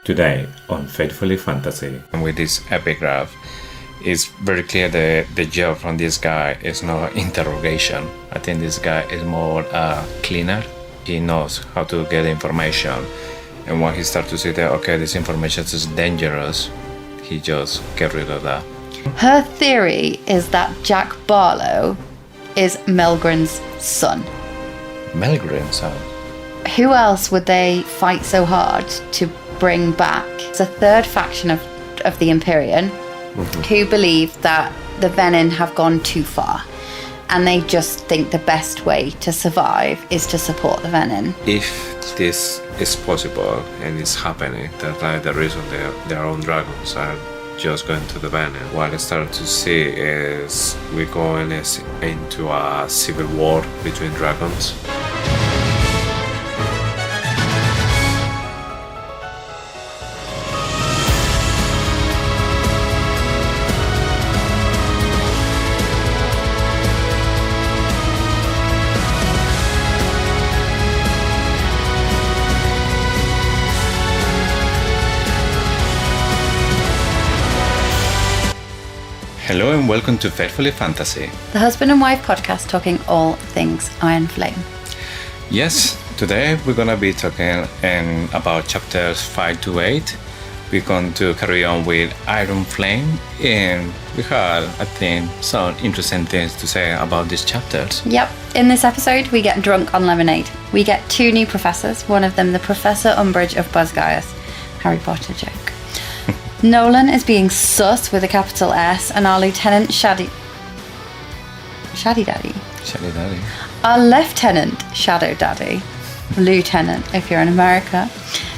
Today on Faithfully Fantasy. And with this epigraph, it's very clear that the job from this guy is not interrogation. I think this guy is more cleaner. He knows how to get information. And when he starts to see that, okay, this information is dangerous, he just get rid of that. Her theory is that Jack Barlowe is Melgren's son. Melgren's son? Who else would they fight so hard to bring back? It's a third faction of the Empyrean who believe that the Venin have gone too far, and they just think the best way to survive is to support the Venin. If this is possible and it's happening, that the reason their own dragons are just going to the Venin, what I started to see is we're going into a civil war between dragons. Hello and welcome to Faithfully Fantasy, the husband and wife podcast talking all things Iron Flame. Yes, today we're going to be talking about chapters 5 to 8. We're going to carry on with Iron Flame, and we had, I think, some interesting things to say about these chapters. Yep, in this episode we get drunk on lemonade. We get two new professors, one of them the Professor Umbridge of Buzzgaius. Harry Potter joke. Nolan is being sus with a capital S, and our Lieutenant Shaddy Daddy. Our Lieutenant Shadow Daddy, Lieutenant if you're in America,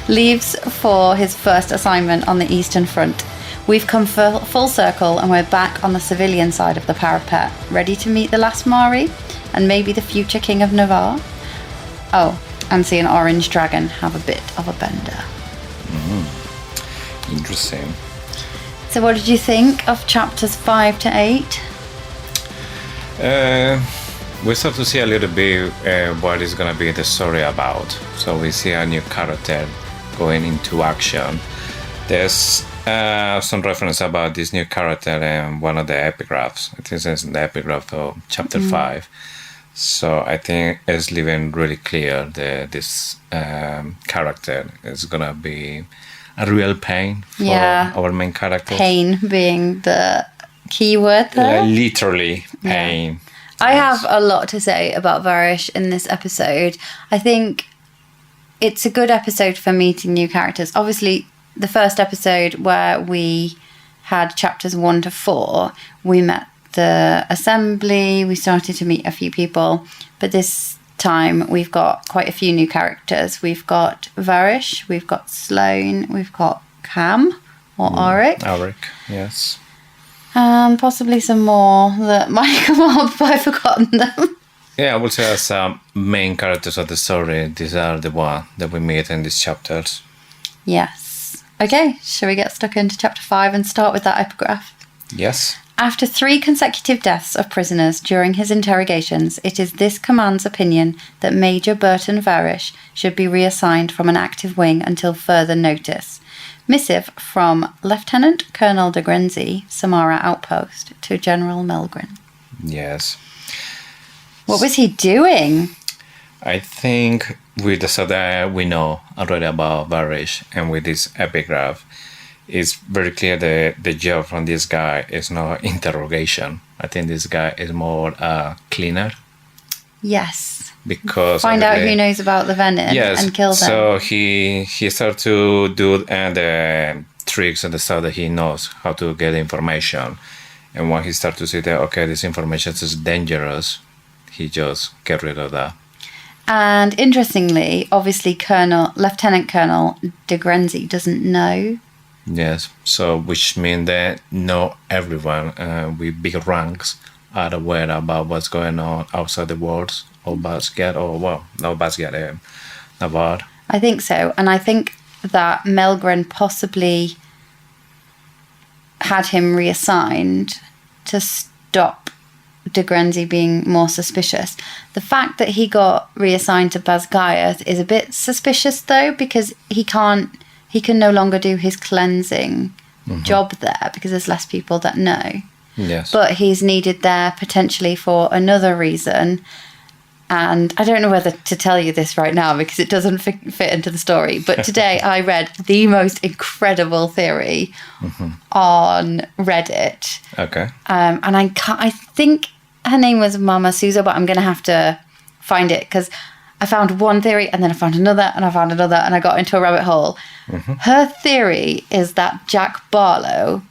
leaves for his first assignment on the Eastern Front. We've come full circle and we're back on the civilian side of the parapet, ready to meet the last Mari and maybe the future King of Navarre. Oh, and see an orange dragon have a bit of a bender. Interesting. So what did you think of chapters 5 to 8? We start to see a little bit what is going to be the story about. So we see a new character going into action. There's some reference about this new character in one of the epigraphs. I think it's the epigraph of chapter 5. So I think it's leaving really clear that this character is going to be a real pain for our main character. Pain being the key word there. Literally pain. Yeah. I have a lot to say about Varish in this episode. I think it's a good episode for meeting new characters. Obviously, the first episode where we had chapters 1 to 4, we met the assembly, we started to meet a few people, but this time we've got quite a few new characters. We've got Varish, we've got Sloane, we've got Cam or Auric. Auric, yes. And possibly some more that might come up, but I've forgotten them. Yeah, I would say as main characters of the story, these are the one that we meet in these chapters. Yes. Okay, shall we get stuck into chapter 5 and start with that epigraph? Yes. After 3 consecutive deaths of prisoners during his interrogations, it is this command's opinion that Major Burton Varish should be reassigned from an active wing until further notice. Missive from Lieutenant Colonel de Grenzy, Samara Outpost, to General Melgren. Yes. What was he doing? I think with the stuff that we know already about Varish, and with this epigraph, it's very clear that the job from this guy is not interrogation. I think this guy is more cleaner. Yes. Because find out who knows about the Venin and kill them. So he started to do the tricks and the stuff that he knows how to get information. And when he started to see that, okay, this information is dangerous, he just get rid of that. And interestingly, obviously, Lieutenant Colonel de Grenzy doesn't know. Yes, so which means that not everyone with big ranks are aware about what's going on outside the walls of Basgiath, Navarre. I think so, and I think that Melgren possibly had him reassigned to stop de Grenzy being more suspicious. The fact that he got reassigned to Buzzgaius is a bit suspicious, though, because he can't he can no longer do his cleansing job there because there's less people that know. Yes. But he's needed there potentially for another reason. And I don't know whether to tell you this right now because it doesn't fit into the story. But today I read the most incredible theory on Reddit. Okay. And I think her name was Mama Susa, but I'm going to have to find it because I found one theory and then I found another and I found another and I got into a rabbit hole. Her theory is that Jack Barlowe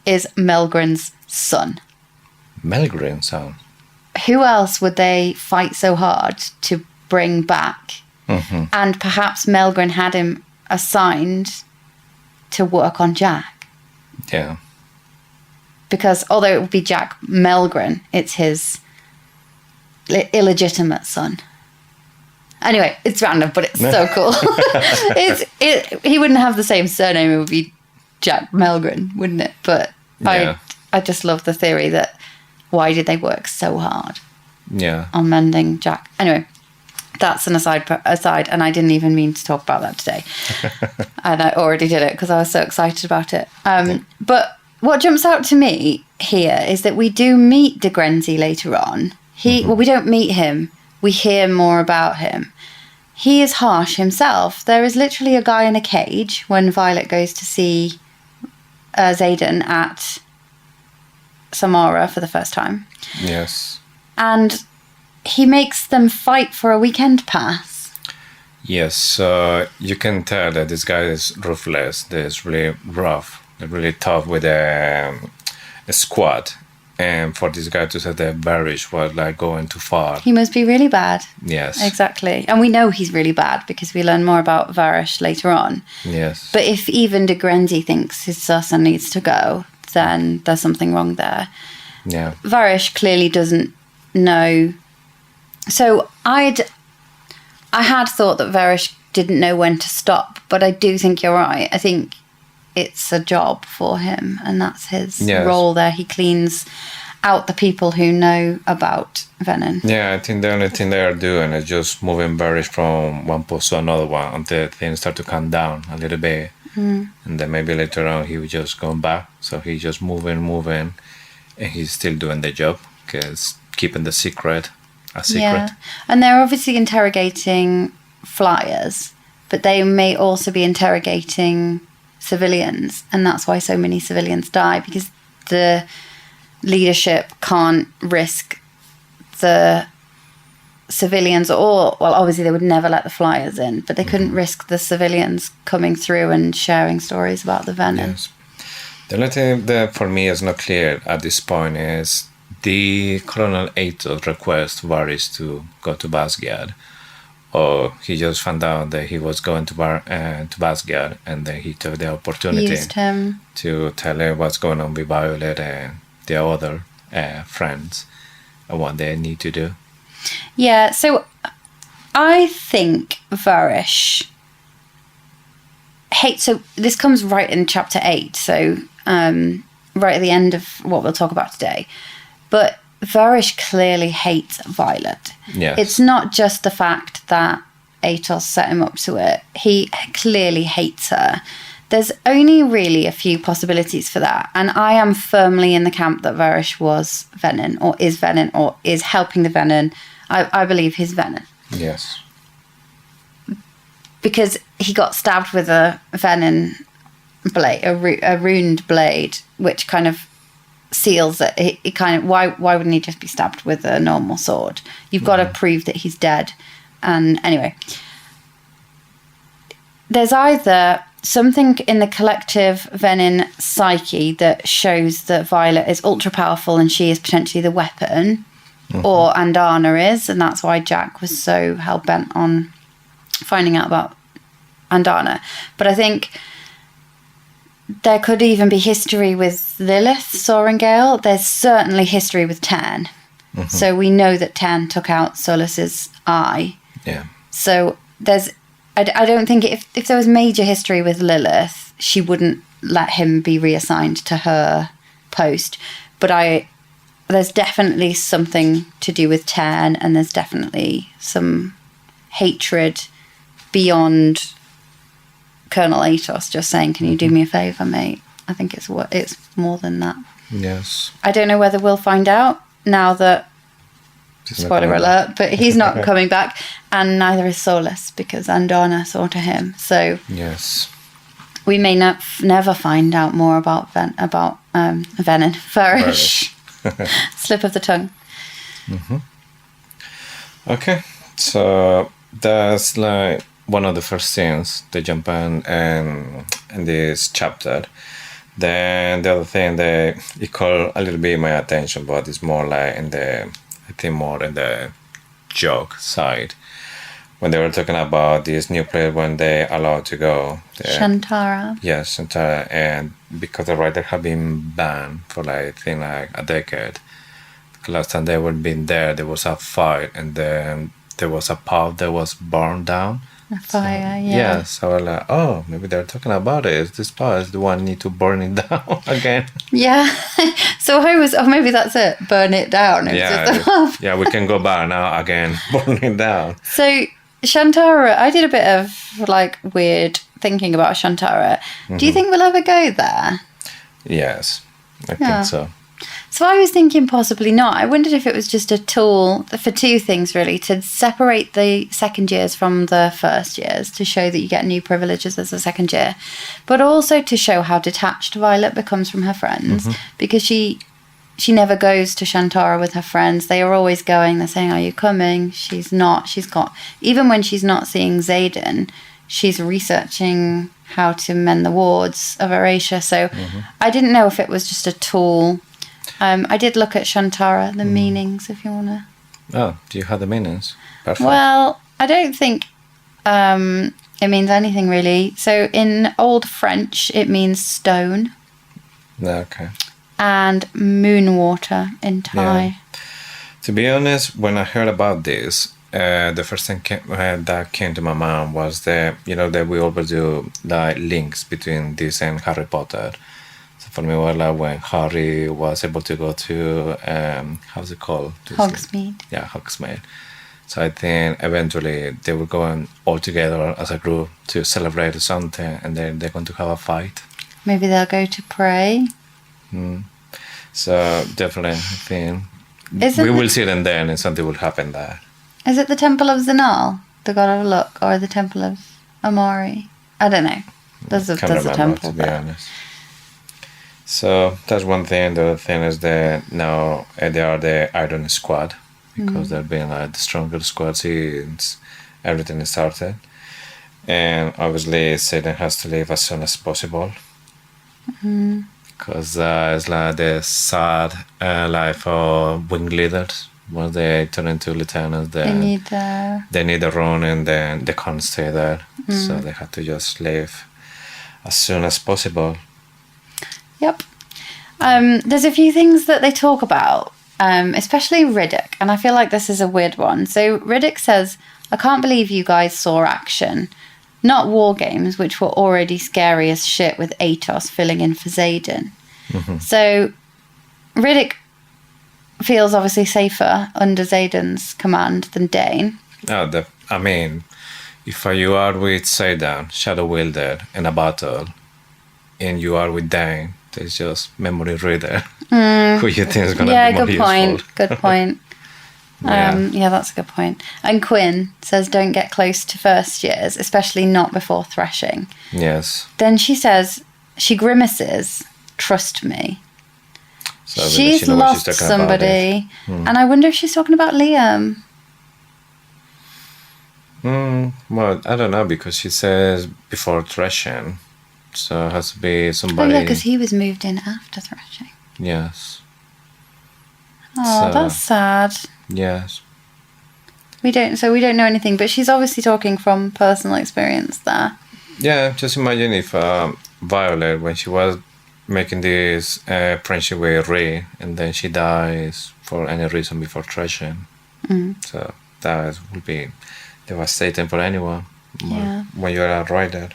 is Melgren's son. Melgren son. Who else would they fight so hard to bring back? And perhaps Melgren had him assigned to work on Jack. Yeah. Because although it would be Jack Melgren, it's his illegitimate son. Anyway, it's random, but it's so cool. He wouldn't have the same surname. It would be Jack Melgren, wouldn't it? But Yeah. I just love the theory that why did they work so hard Yeah. on mending Jack? Anyway, that's an aside, and I didn't even mean to talk about that today. And I already did it because I was so excited about it. But what jumps out to me here is that we do meet de Grenzy later on. Well, we don't meet him. We hear more about him. He is harsh himself. There is literally a guy in a cage when Violet goes to see Xaden at Samara for the first time. Yes. And he makes them fight for a weekend pass. Yes. You can tell that this guy is ruthless. He's really rough. Really tough with a squad. And for this guy to say that Barish was like going too far. He must be really bad. Yes. Exactly. And we know he's really bad because we learn more about Varish later on. Yes. But if even de Grenzy thinks his son needs to go, then there's something wrong there. Yeah. Varish clearly doesn't know. So I had thought that Varish didn't know when to stop, but I do think you're right. I think it's a job for him, and that's his role there. He cleans out the people who know about Venin. Yeah, I think the only thing they are doing is just moving Barish from one post to another one until things start to calm down a little bit. And then maybe later on he will just go back. So he's just moving, and he's still doing the job because keeping the secret a secret. Yeah, and they're obviously interrogating flyers, but they may also be interrogating civilians, and that's why so many civilians die, because the leadership can't risk the civilians, or well, obviously they would never let the flyers in, but they couldn't risk the civilians coming through and sharing stories about the Venin. Yes. The only thing that for me is not clear at this point is the Colonel Atos request Varys to go to Basgiath, or he just found out that he was going to Basgiath, and then he took the opportunity Used him to tell her what's going on with Violet and the other friends and what they need to do. Yeah, so I think Varish hates. So this comes right in chapter 8, so right at the end of what we'll talk about today. But Varish clearly hates Violet. Yes. It's not just the fact that Atos set him up to it. He clearly hates her. There's only really a few possibilities for that. And I am firmly in the camp that Varish was Venin, or is helping the Venin. I believe he's Venin. Yes. Because he got stabbed with a Venin blade, a runed blade, which kind of seals it. It kind of, why wouldn't he just be stabbed with a normal sword? You've got to prove that he's dead. And anyway, there's either something in the collective Venin psyche that shows that Violet is ultra powerful and she is potentially the weapon, or Andana is, and that's why Jack was so hell-bent on finding out about Andana. But I think there could even be history with Lilith Sorengale. There's certainly history with Tan. So we know that Tan took out Solus's eye. Yeah. So there's... I don't think if there was major history with Lilith, she wouldn't let him be reassigned to her post. But there's definitely something to do with Tan, and there's definitely some hatred beyond Colonel Atos just saying, "Can you do me a favour, mate?" I think it's more than that. Yes. I don't know whether we'll find out now that. He's not Spoiler coming alert, back. but he's not coming back, and neither is Solus because Andana saw to him. So Yes. we may never find out more about Venin. Varish. Slip of the tongue. Okay, so that's like one of the first scenes they jump in this chapter. Then the other thing that it called a little bit my attention, but it's more like more in the joke side. When they were talking about this new place when they allowed to go. Shantara. Yes, Shantara, and because the writer had been banned for a decade. The last time they were been there was a fight, and then there was a pub that was burned down. A fire, yeah. So I was like, oh, maybe they're talking about it. This pub is the one need to burn it down again. Yeah. So I was, maybe that's it. Burn it down. Yeah, we can go back now again, burn it down. So Shantara, I did a bit of weird thinking about Shantara. Do you think we'll ever go there? Yes, I think so. So I was thinking possibly not. I wondered if it was just a tool for two things, really, to separate the second years from the first years, to show that you get new privileges as a second year, but also to show how detached Violet becomes from her friends, because she never goes to Shantara with her friends. They are always going. They're saying, "Are you coming?" She's not. Even when she's not seeing Xaden, she's researching how to mend the wards of Erasure. So I didn't know if it was just a tool. I did look at Shantara, the meanings, if you want to. Oh, do you have the meanings? Perfect. Well, I don't think it means anything really. So in Old French, it means stone. Okay. And moon water in Thai. Yeah. To be honest, when I heard about this, the first thing that came to my mind was that we always do links between this and Harry Potter. So for me, it was like when Harry was able to go to how's it called? Hogsmeade. Yeah, Hogsmeade. So I think eventually they will go all together as a group to celebrate something, and then they're going to have a fight. Maybe they'll go to pray. So definitely, I think we will see them then, and something will happen there. Is it the Temple of Zanal, the god of luck, or the Temple of Amori? I don't know. There's a temple, to be honest. So that's one thing. The other thing is that now they are the Iron Squad, because they've been the stronger squad since everything started. And obviously, Satan has to leave as soon as possible. Because it's like the sad life of wing leaders. Once they turn into lieutenants, they need a run, and then they can't stay there. So they have to just leave as soon as possible. Yep. There's a few things that they talk about, especially Riddick, and I feel like this is a weird one. So Riddick says, "I can't believe you guys saw action. Not war games, which were already scary as shit with Atos filling in for Xaden." So Riddick feels obviously safer under Xaden's command than Dane. I mean, if you are with Xaden, Shadow Wielder, in a battle, and you are with Dane, there's just memory reader. Who you think is going to be more useful? Good point. Yeah, that's a good point. And Quinn says, "Don't get close to first years, especially not before threshing." Yes. Then she says, she grimaces, "Trust me." So She's lost somebody. And I wonder if she's talking about Liam. Well, I don't know, because she says before threshing. So it has to be somebody... Oh, yeah, because he was moved in after threshing. Yes. Oh, that's sad. Yes. We don't know anything, but she's obviously talking from personal experience there. Yeah, just imagine if Violet, when she was making this friendship with Ray, and then she dies for any reason before threshing. So that would be devastating for anyone. Yeah. When you're a writer.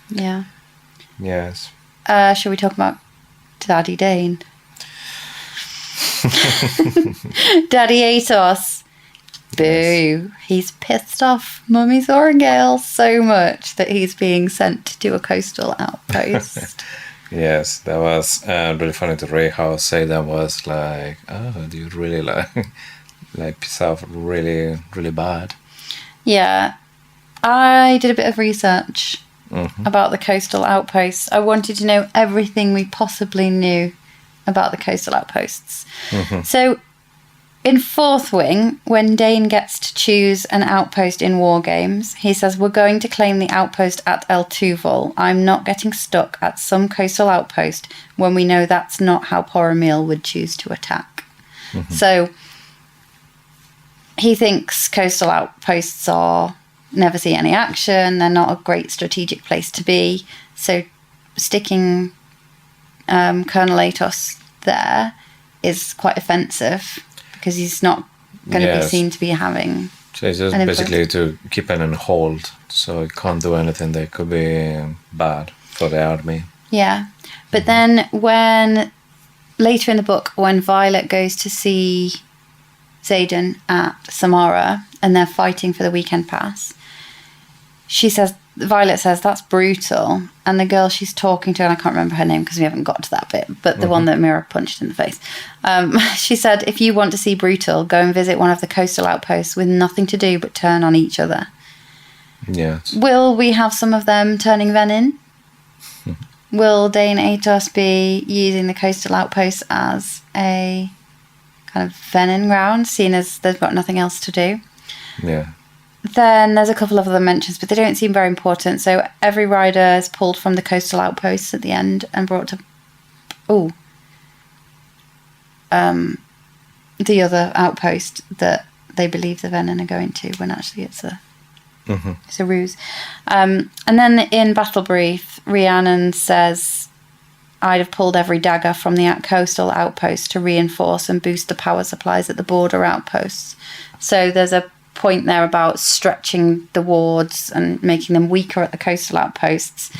Yeah. Yes. Shall we talk about Daddy Dane? Daddy Atos. Boo. He's pissed off Mummy Thorngale so much that he's being sent to a coastal outpost. Yes, that was really funny to read how Zayden was like, oh, do you really like piss off really, really bad? Yeah. I did a bit of research about the coastal outposts. I wanted to know everything we possibly knew about the coastal outposts. So, in Fourth Wing, when Dane gets to choose an outpost in War Games, he says, we're going to claim the outpost at El Tuval. I'm not getting stuck at some coastal outpost when we know that's not how Poromil would choose to attack. So, he thinks coastal outposts never see any action. They're not a great strategic place to be. So, sticking Colonel Atos there is quite offensive, because he's not going to be seen to be having. So it's just basically to keep it on hold, so it can't do anything that could be bad for the army. Yeah. But then later in the book, when Violet goes to see Xaden at Samara and they're fighting for the weekend pass, Violet says, that's brutal. And the girl she's talking to, and I can't remember her name because we haven't got to that bit, but the one that Mira punched in the face. She said, if you want to see brutal, go and visit one of the coastal outposts with nothing to do but turn on each other. Yes. Will we have some of them turning Venin? Will Dane Atos be using the coastal outposts as a kind of Venin ground, seeing as they've got nothing else to do? Yeah. Then there's a couple of other mentions, but they don't seem very important. So every rider is pulled from the coastal outposts at the end and brought to the other outpost that they believe the Venin are going to, when actually it's a ruse. And then in Battle Brief, Rhiannon says, I'd have pulled every dagger from the coastal outpost to reinforce and boost the power supplies at the border outposts. So there's a point there about stretching the wards and making them weaker at the coastal outposts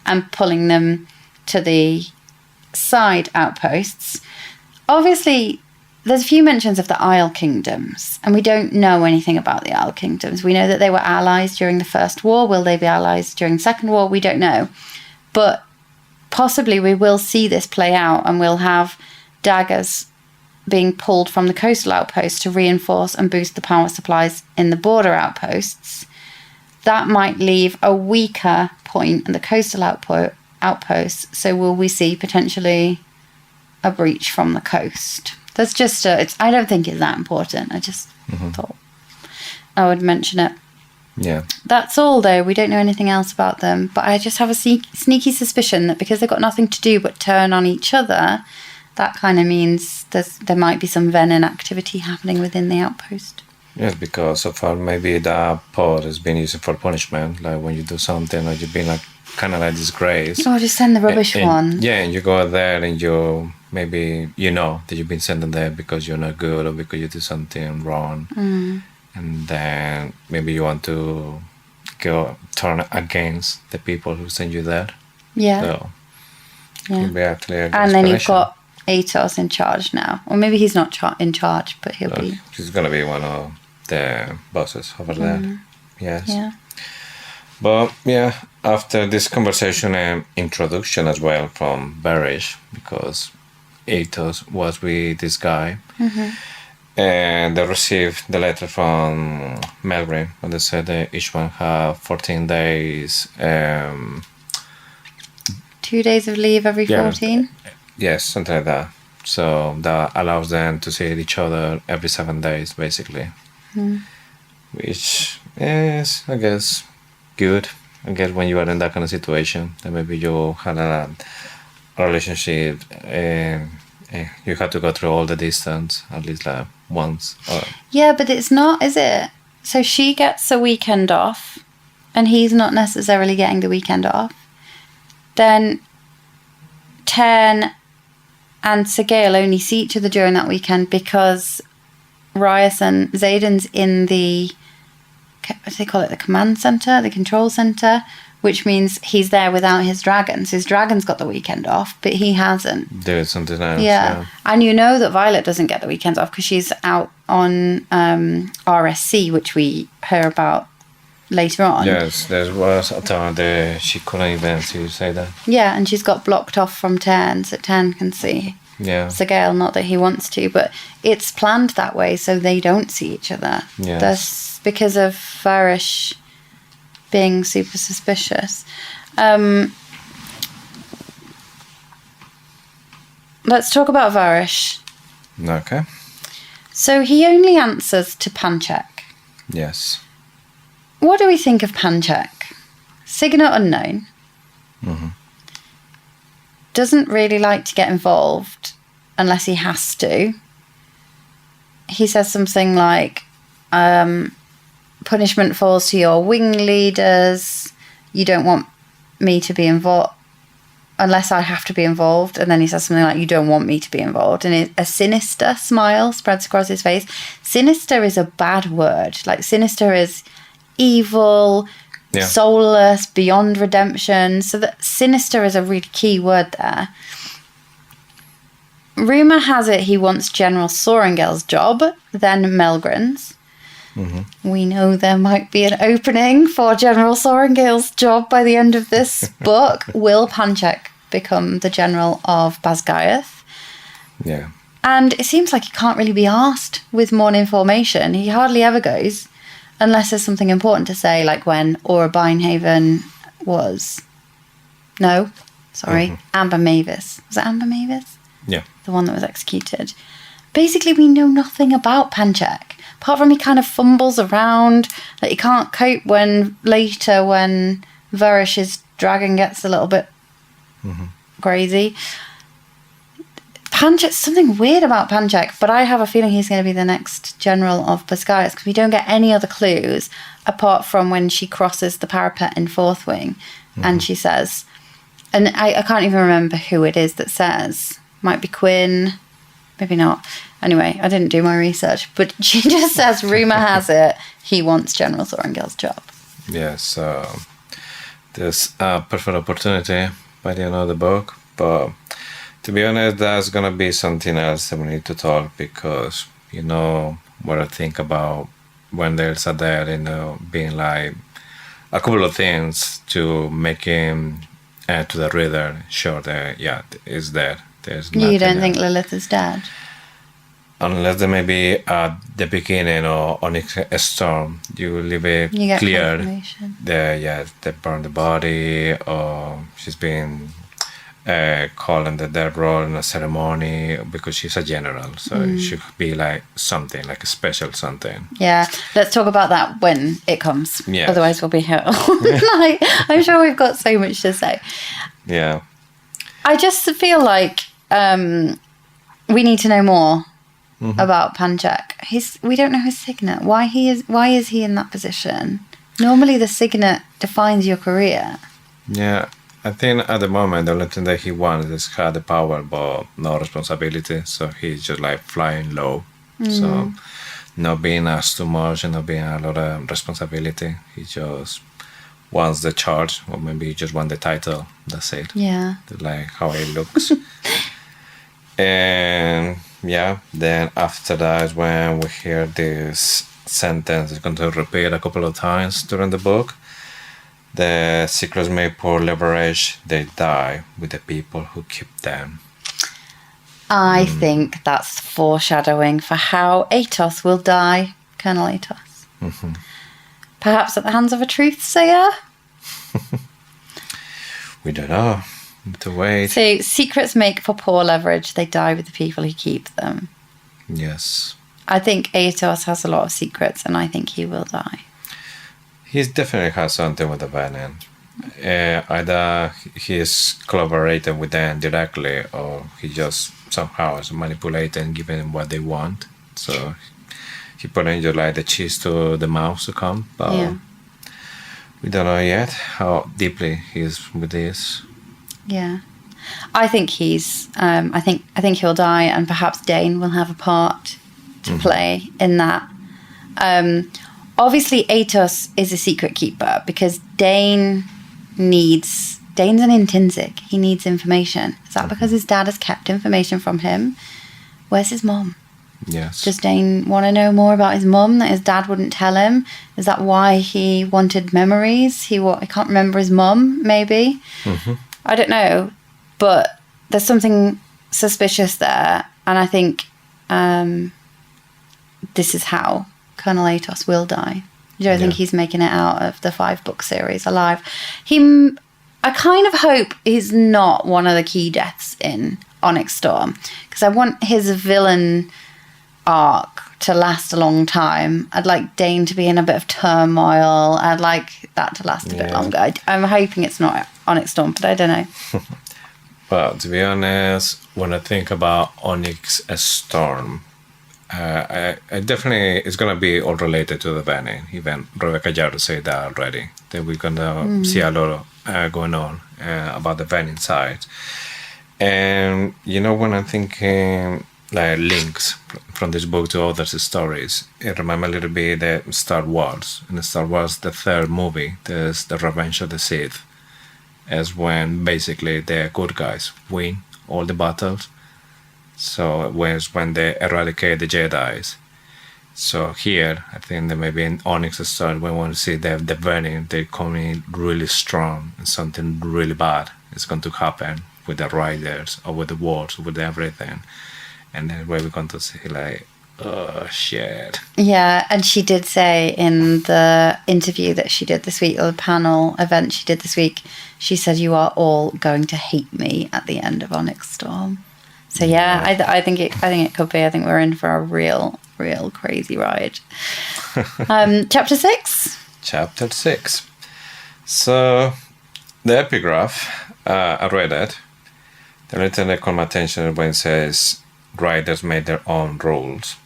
and pulling them to the side outposts. Obviously, there's a few mentions of the Isle Kingdoms, and we don't know anything about the Isle Kingdoms. We know that they were allies during the First War. Will they be allies during the Second War? We don't know. But possibly we will see this play out, and we'll have daggers being pulled from the coastal outposts to reinforce and boost the power supplies in the border outposts. That might leave a weaker point in the coastal outposts. So will we see potentially a breach from the coast? That's just I don't think it's that important. I just thought I would mention it. Yeah. That's all, though. We don't know anything else about them. But I just have a sneaky suspicion that because they've got nothing to do but turn on each other, that kind of means there might be some Venin activity happening within the outpost. Yes, because so far maybe the pod has been used for punishment, like when you do something or you've been like kind of like disgraced. Oh, just send the rubbish one. Yeah, and you go there and you maybe that you've been sent there because you're not good or because you do something wrong, and then maybe you want to turn against the people who send you there. Yeah. So yeah. Actually and then you've got Atos in charge now, or maybe he's not in charge, but he'll be. He's gonna be one of the bosses over there. Yes. Yeah. But yeah, after this conversation and introduction as well from Barish, because Atos was with this guy, and they received the letter from Melgren, and they said that each one have 14 days. 2 days of leave every 14? Yes, something like that. So that allows them to see each other every 7 days, basically. Which is, I guess, good. I guess when you are in that kind of situation, then maybe you had a relationship, you had to go through all the distance at least like once. Yeah, but it's not, is it? So she gets a weekend off, and he's not necessarily getting the weekend off. Then Ten and Sergei only see each other during that weekend because Xaden's in the, what do they call it, the command centre, the control centre, which means he's there without his dragon. So his dragon's got the weekend off, but he hasn't. There's something else. Yeah. And you know that Violet doesn't get the weekends off because she's out on RSC, which we hear about later on. Yes, there was a time that she couldn't even see you say that. Yeah, and she's got blocked off from Tern, so Tern can see. Yeah. Sigale, not that he wants to, but it's planned that way so they don't see each other. Yes. That's because of Varish being super suspicious. Let's talk about Varish. Okay. So he only answers to Panchek. Yes. What do we think of Panchek? Signet unknown. Mm-hmm. Doesn't really like to get involved unless he has to. He says something like, punishment falls to your wing leaders. You don't want me to be involved unless I have to be involved. And then he says something like, you don't want me to be involved. And a sinister smile spreads across his face. Sinister is a bad word. Like, sinister is evil, soulless, beyond redemption. So that sinister is a really key word there. Rumour has it he wants General Sorrengel's job, then Melgren's. Mm-hmm. We know there might be an opening for General Sorrengel's job by the end of this book. Will Panchek become the General of Basgayath? Yeah. And it seems like he can't really be asked with more information. He hardly ever goes. Unless there's something important to say, like when Aura Bindhaven was... No, sorry. Mm-hmm. Amber Mavis. Was it Amber Mavis? Yeah. The one that was executed. Basically, we know nothing about Panchek. Apart from he kind of fumbles around. Like, he can't cope when Varish's dragon gets a little bit crazy. Panchek, something weird about Panchek, but I have a feeling he's going to be the next general of Basgayath because we don't get any other clues apart from when she crosses the parapet in Fourth Wing and she says, and I can't even remember who it is that says, might be Quinn, maybe not. Anyway, I didn't do my research, but she just says, rumour has it, he wants General Sorrengel's job. Yes, there's a perfect opportunity by the end of the book, but to be honest, that's going to be something else that we need to talk because, you know, what I think about when there's a there, being like a couple of things to make him, to the reader, sure that, it's there. There's You don't else. think Lilith is dead? Unless there may be at the beginning or on a storm, you leave it You get clear. confirmation. They burn the body or she's been called in the death roll in a ceremony because she's a general, so it should be like something, like a special something. Yeah, let's talk about that when it comes. Yes. Otherwise we'll be here all night. I'm sure we've got so much to say. Yeah. I just feel like we need to know more about Panchek. We don't know his signet. Why is he in that position? Normally the signet defines your career. Yeah. I think at the moment the only thing that he wants is have the power but no responsibility. So he's just like flying low. So not being asked too much and not being a lot of responsibility. He just wants the charge or maybe he just wants the title. That's it. Yeah. Like how it looks. And then after that when we hear this sentence, it's going to repeat a couple of times during the book. The secrets made for leverage, they die with the people who keep them. I think that's foreshadowing for how Atos will die, Colonel Atos. Mm-hmm. Perhaps at the hands of a truthsayer? We don't know. Need to wait. So, secrets make for poor leverage, they die with the people who keep them. Yes. I think Atos has a lot of secrets and I think he will die. He definitely has something with the Venin. Either he's collaborating with them directly or he just somehow is manipulating, giving them what they want. So he putting just like the cheese to the mouth to come. But we don't know yet how deeply he is with this. Yeah. I think he's I think he'll die and perhaps Dane will have a part to play in that. Obviously Atos is a secret keeper because Dane needs... Dane's an intrinsic. He needs information. Is that because his dad has kept information from him? Where's his mom? Yes. Does Dane want to know more about his mum that his dad wouldn't tell him? Is that why he wanted memories? He can't remember his mum, maybe? I don't know. But there's something suspicious there. And I think this is how Colonel Atos will die. I don't think he's making it out of the 5-book series alive. I kind of hope he's not one of the key deaths in Onyx Storm, because I want his villain arc to last a long time. I'd like Dane to be in a bit of turmoil. I'd like that to last a bit longer. I'm hoping it's not Onyx Storm, but I don't know. Well, to be honest, when I think about Onyx Storm, I definitely, it's going to be all related to the Venin. Even Rebecca Jarrett said that already, that we're going to see a lot going on about the Venin side. And, when I'm thinking like links from this book to other stories, it reminds me a little bit the Star Wars. In Star Wars, the 3rd movie, there's the Revenge of the Sith, as when basically the good guys win all the battles. So when they eradicate the Jedis. So here, I think that maybe in Onyx Storm, we want to see the Venin, they're coming really strong, and something really bad is going to happen with the riders or with the wars, with everything. And then we're going to see like, oh shit. Yeah, and she did say in the interview that she did this week, or the panel event she did this week, she said, "You are all going to hate me at the end of Onyx Storm." So yeah, I think it could be. I think we're in for a real crazy ride. Chapter 6. Chapter 6. So the epigraph, I read it. The only thing that caught my attention when it says writers made their own rules,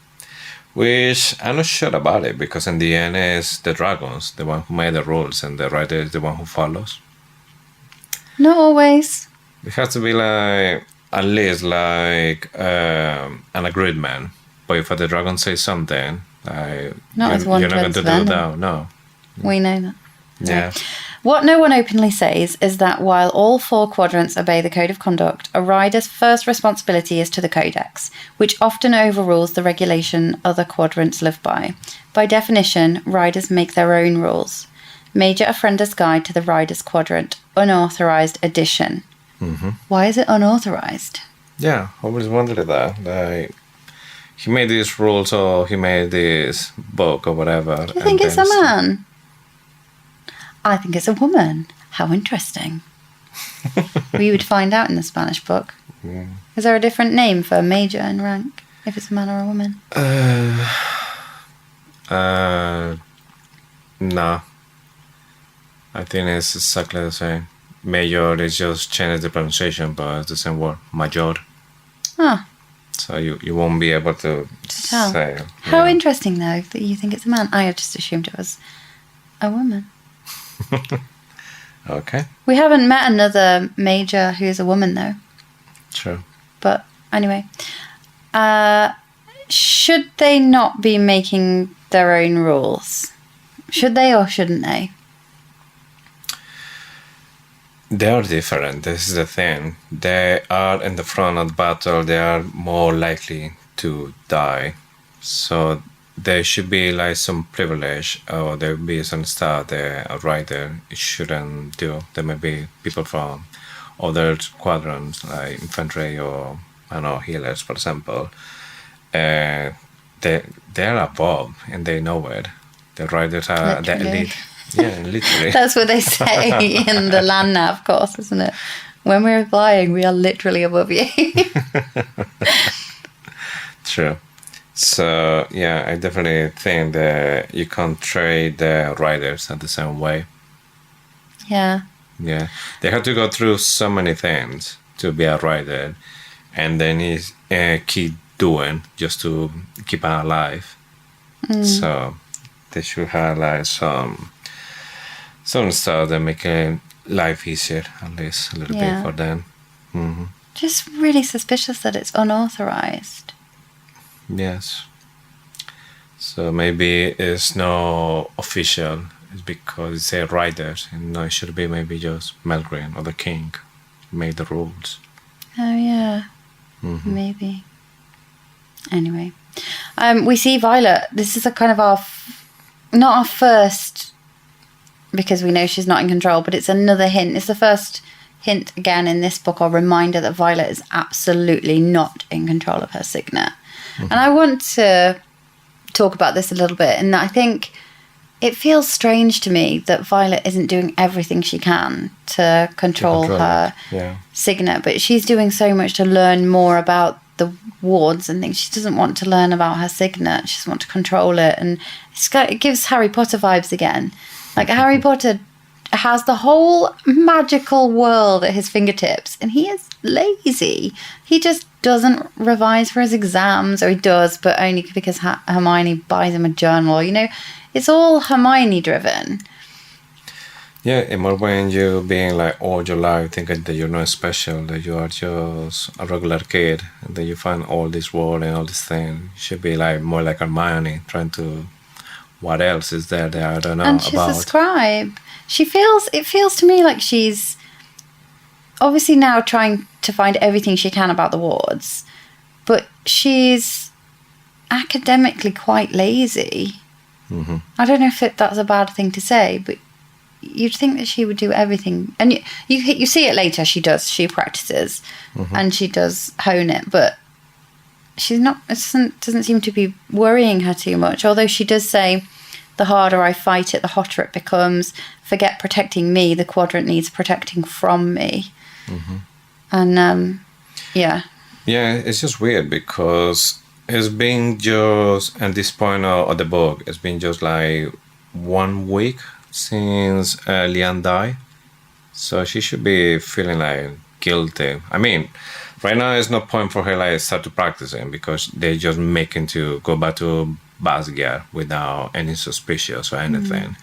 which I'm not sure about it, because in the end it's the dragons, the one who made the rules, and the writer is the one who follows. Not always. It has to be like at least like an agreement. But if the dragon says something, like you're not going to do that. No. We know that. Yeah. What no one openly says is that while all 4 quadrants obey the code of conduct, a rider's first responsibility is to the codex, which often overrules the regulation other quadrants live by. By definition, riders make their own rules. Major Offender's Guide to the Rider's Quadrant, unauthorized edition. Why is it unauthorized? Yeah, I always wondered that. Like, he made these rules, or he made this book, or whatever. Do you think it's a man? I think it's a woman. How interesting. We would find out in the Spanish book. Yeah. Is there a different name for major in rank, if it's a man or a woman? No. I think it's exactly the same. Major is just changes the pronunciation, but it's the same word, major. Ah. So you won't be able to tell. Say. How interesting, though, that you think it's a man. I just assumed it was a woman. Okay. We haven't met another major who's a woman, though. True. But anyway, should they not be making their own rules? Should they or shouldn't they? They are different. This is the thing. They are in the front of the battle. They are more likely to die. So there should be like some privilege, or there will be some stuff that a rider shouldn't do. There may be people from other quadrants, like infantry or, I don't know, healers, for example. They're above, and they know it. The riders are the elite. Yeah, literally. That's what they say in the land nav course, isn't it? When we're flying, we are literally above you. True. So, yeah, I definitely think that you can't trade the riders at the same way. Yeah. Yeah. They have to go through so many things to be a rider, and then keep doing just to keep them alive. So they should have like some stuff that make life easier, at least a little bit for them. Mm-hmm. Just really suspicious that it's unauthorized. Yes. So maybe it's no official is because it's a rider, and no, it should be maybe just Melgren or the king made the rules. Oh, yeah. Maybe. Anyway. We see Violet. This is a kind of not our first, because we know she's not in control, but it's another hint. It's the first hint again in this book, or reminder that Violet is absolutely not in control of her signet. And I want to talk about this a little bit, and I think it feels strange to me that Violet isn't doing everything she can to control her signet, but she's doing so much to learn more about the wards and things. She doesn't want to learn about her signet. She just wants to control it, and it gives Harry Potter vibes again. Like, Harry Potter has the whole magical world at his fingertips, and he is lazy. He just doesn't revise for his exams, or he does, but only because Hermione buys him a journal. You know, it's all Hermione driven. Yeah, and more when you being like all your life thinking that you're not special, that you are just a regular kid, and then you find all this world and all this thing. You should be like more like Hermione, trying to, what else is there that I don't know about. And she's a scribe. It feels to me like she's obviously now trying to find everything she can about the wards, but she's academically quite lazy. I don't know if that's a bad thing to say, but you'd think that she would do everything. And you see it later. She practices and she does hone it, but she's not. It doesn't seem to be worrying her too much. Although she does say, "The harder I fight it, the hotter it becomes. Forget protecting me. The quadrant needs protecting from me." And yeah, it's just weird because it's been just at this point of the book, it's been just like 1 week since Leanne died, so she should be feeling like guilty. I mean, right now there's no point for her like start to practicing because they just making to go back to Basgiath without any suspicious or anything.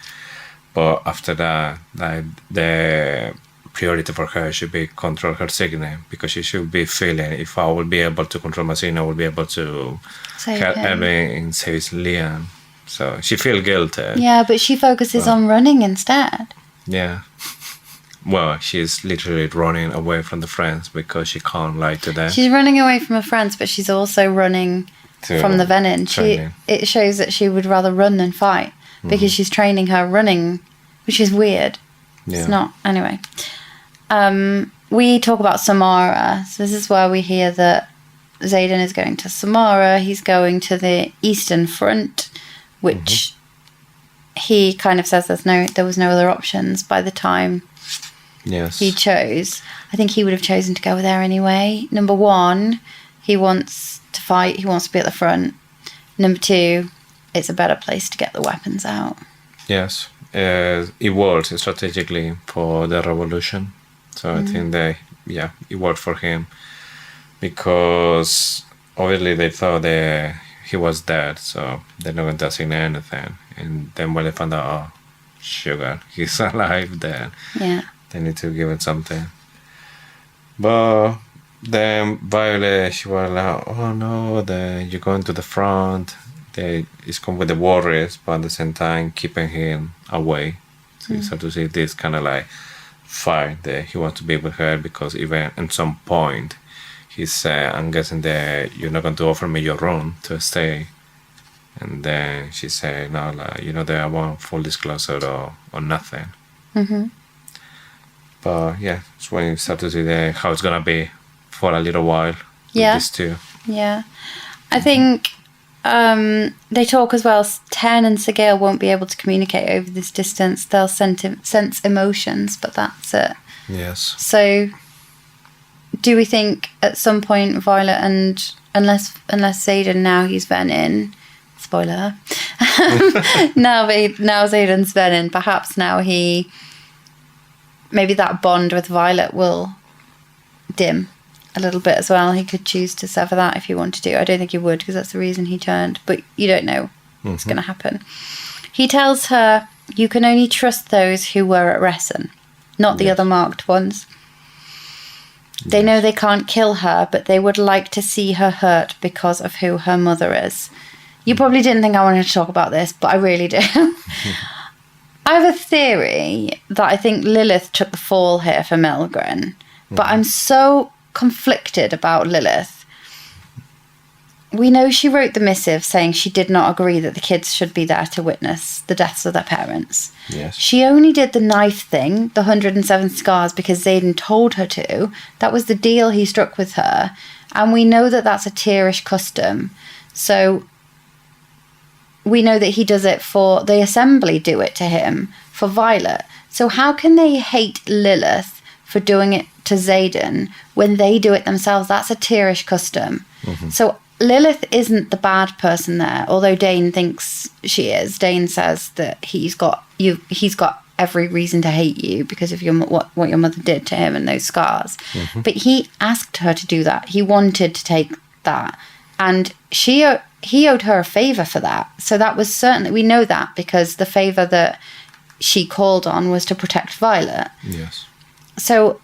But after that, like, the priority for her should be control her signet, because she should be feeling, if I will be able to control my signet, I will be able to help and save Leanne. So she feels guilty. Yeah, but she focuses on running instead. Yeah. Well, she's literally running away from the friends because she can't lie to them. She's running away from her friends, but she's also running from the Venin. It shows that she would rather run than fight, because she's training her running, which is weird. Yeah. It's not. Anyway. We talk about Samara. So this is where we hear that Xaden is going to Samara. He's going to the Eastern Front, which he kind of says there was no other options by the time he chose. I think he would have chosen to go there anyway. Number one, he wants to fight. He wants to be at the front. Number two, it's a better place to get the weapons out. Yes. It worked strategically for the revolution. So I think that, it worked for him, because obviously they thought that he was dead, so they're not going to assign anything. And then when they found out, oh, sugar, he's alive, then they need to give it something. But then Violet, she was like, oh no, then you're going to the front. He's come with the warriors, but at the same time keeping him away. So you start to see this kind of like fight that he wants to be with her, because even at some point he said, I'm guessing that you're not going to offer me your room to stay. And then she said, no, like, that I want full disclosure or nothing. But it's when you start to see how it's going to be for a little while with these two. Yeah. I think they talk as well. Ten and Sigil won't be able to communicate over this distance. They'll sense emotions, but that's it. Yes. So, do we think at some point Violet and unless Xaden, now he's Venin, spoiler. now Xaden's Venin. Perhaps now maybe that bond with Violet will dim a little bit as well. He could choose to sever that if he wanted to. I don't think he would, because that's the reason he turned. But you don't know what's going to happen. He tells her, you can only trust those who were at Ressen, not the other marked ones. They know they can't kill her, but they would like to see her hurt because of who her mother is. You probably didn't think I wanted to talk about this, but I really do. I have a theory that I think Lilith took the fall here for Melgren, but I'm so conflicted about Lilith. We know she wrote the missive saying she did not agree that the kids should be there to witness the deaths of their parents. Yes. She only did the knife thing, the 107 scars, because Xaden told her to. That was the deal he struck with her. And we know that that's a Tyrish custom. So we know that he does it for... The Assembly do it to him for Violet. So how can they hate Lilith for doing it to Xaden when they do it themselves? That's a Tyrish custom. So Lilith isn't the bad person there, although Dane thinks she is. Dane says that he's got every reason to hate you because of what your mother did to him and those scars. But he asked her to do that. He wanted to take that. And he owed her a favour for that. So that was certainly... We know that because the favour that she called on was to protect Violet. Yes. So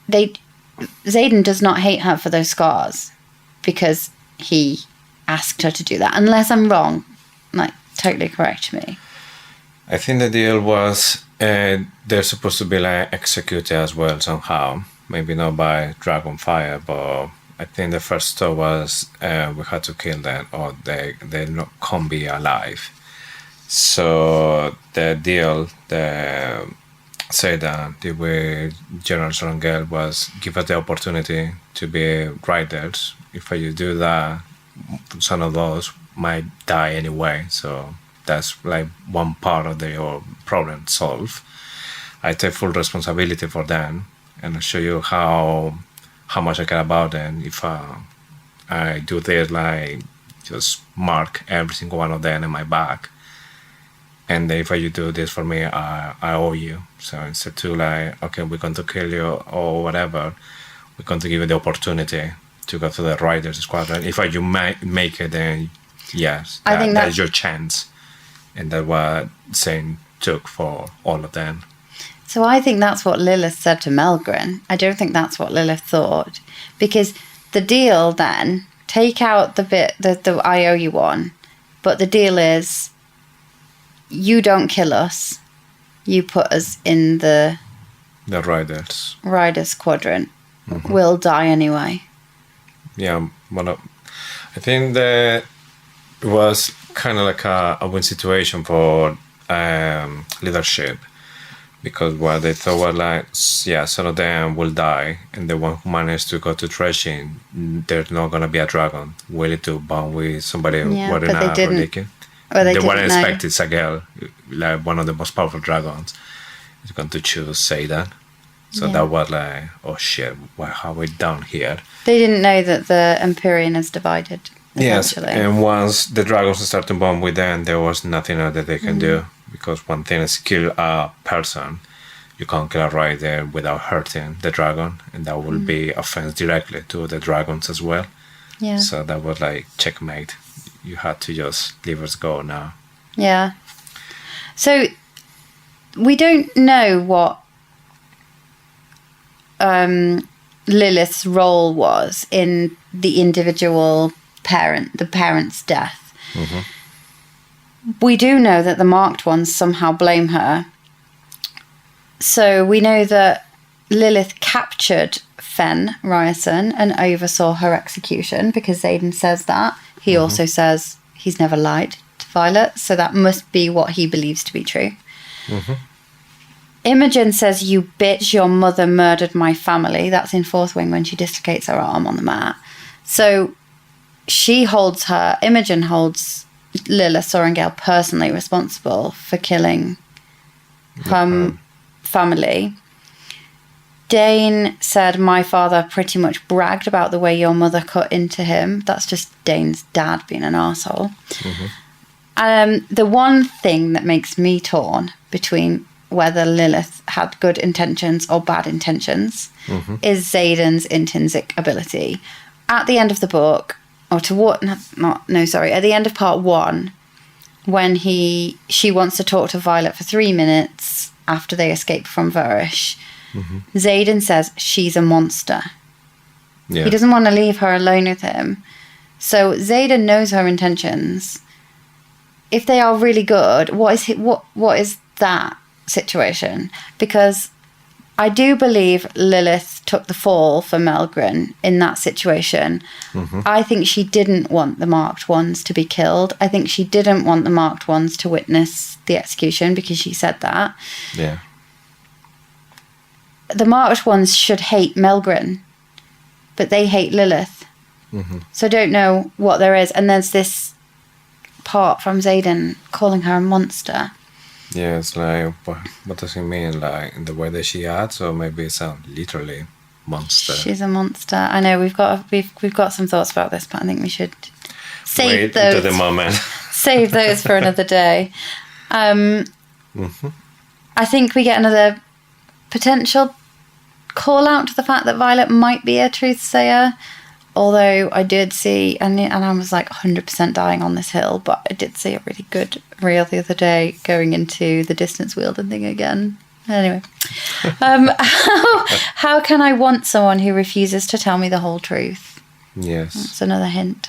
Xaden does not hate her for those scars because he asked her to do that. Unless I'm wrong. Like, totally correct me. I think the deal was they're supposed to be like executed as well somehow. Maybe not by dragon fire, but I think the first thought was we had to kill them or they can't be alive. So the deal said that the way General Sorengel was give us the opportunity to be riders. If you do that, some of those might die anyway. So that's like one part of the problem solved. I take full responsibility for them and I'll show you how much I care about them. If I do this, like just mark every single one of them in my back. And if you do this for me, I owe you. So instead to like, okay, we're going to kill you or whatever, we're going to give you the opportunity to go to the Riders Squadron. If you make it, then yes, I think that's your chance. And that's what Zane took for all of them. So I think that's what Lilith said to Melgren. I don't think that's what Lilith thought. Because the deal then, take out the bit, the I owe you one, but the deal is, you don't kill us. You put us in the Riders Quadrant. We'll die anyway. Yeah, well, I think that it was kind of like a win situation for leadership, because what they thought was like, yeah, some of them will die, and the one who managed to go to threshing, there's not gonna be a dragon willing to bond with somebody wearing a religion. They weren't expecting Sagel, like one of the most powerful dragons, is going to choose Satan. So that was like, oh shit, how are we down here? They didn't know that the Empyrean is divided. Yes, and once the dragons start to bond with them, there was nothing else that they can do. Because one thing is kill a person. You can't kill a rider without hurting the dragon. And that will be offense directly to the dragons as well. Yeah. So that was like checkmate. You had to just leave us go now. Yeah. So we don't know what Lilith's role was in the individual the parent's death. We do know that the marked ones somehow blame her. So we know that Lilith captured Fen Ryerson and oversaw her execution, because Xaden says that. He also says he's never lied to Violet, so that must be what he believes to be true. Imogen says, "You bitch, your mother murdered my family." That's in Fourth Wing when she dislocates her arm on the mat. So Imogen holds Lilith Sorengale personally responsible for killing her family. Dane said, "My father pretty much bragged about the way your mother cut into him." That's just Dane's dad being an arsehole. The one thing that makes me torn between whether Lilith had good intentions or bad intentions is Xaden's intrinsic ability. At the end of the book, at the end of part 1, when she wants to talk to Violet for 3 minutes after they escape from Varish, Xaden says she's a monster. Yeah. He doesn't want to leave her alone with him. So Xaden knows her intentions. If they are really good, what is that situation, because I do believe Lilith took the fall for Melgren in that situation. I think she didn't want the marked ones to be killed. I think she didn't want the marked ones to witness the execution, because she said that. Yeah. The marked ones should hate Melgren, but they hate Lilith. So I don't know what there is. And there's this part from Xaden calling her a monster. Yeah, it's like, what does it mean? Like, in the way that she acts, or maybe it's a literally monster? She's a monster. I know we've got some thoughts about this, but I think we should Wait those until the moment. save those for another day. I think we get another potential call out to the fact that Violet might be a truthsayer. Although I did see, and I was like 100% dying on this hill, but I did see a really good reel the other day going into the distance wielding thing again. Anyway, how can I want someone who refuses to tell me the whole truth? Yes. That's another hint.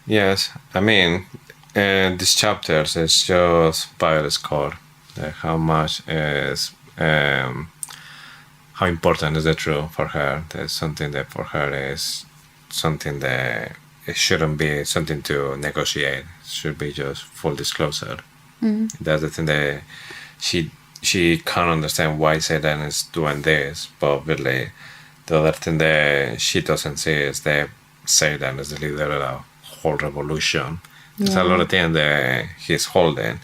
Yes. I mean, this chapter is just Violet's core. How much is... how important is the truth for her? There's something that for her is something that it shouldn't be something to negotiate. It should be just full disclosure. That's the thing that she can't understand why Satan is doing this, but really the other thing that she doesn't see is that Satan is the leader of the whole revolution. There's a lot of things that he's holding.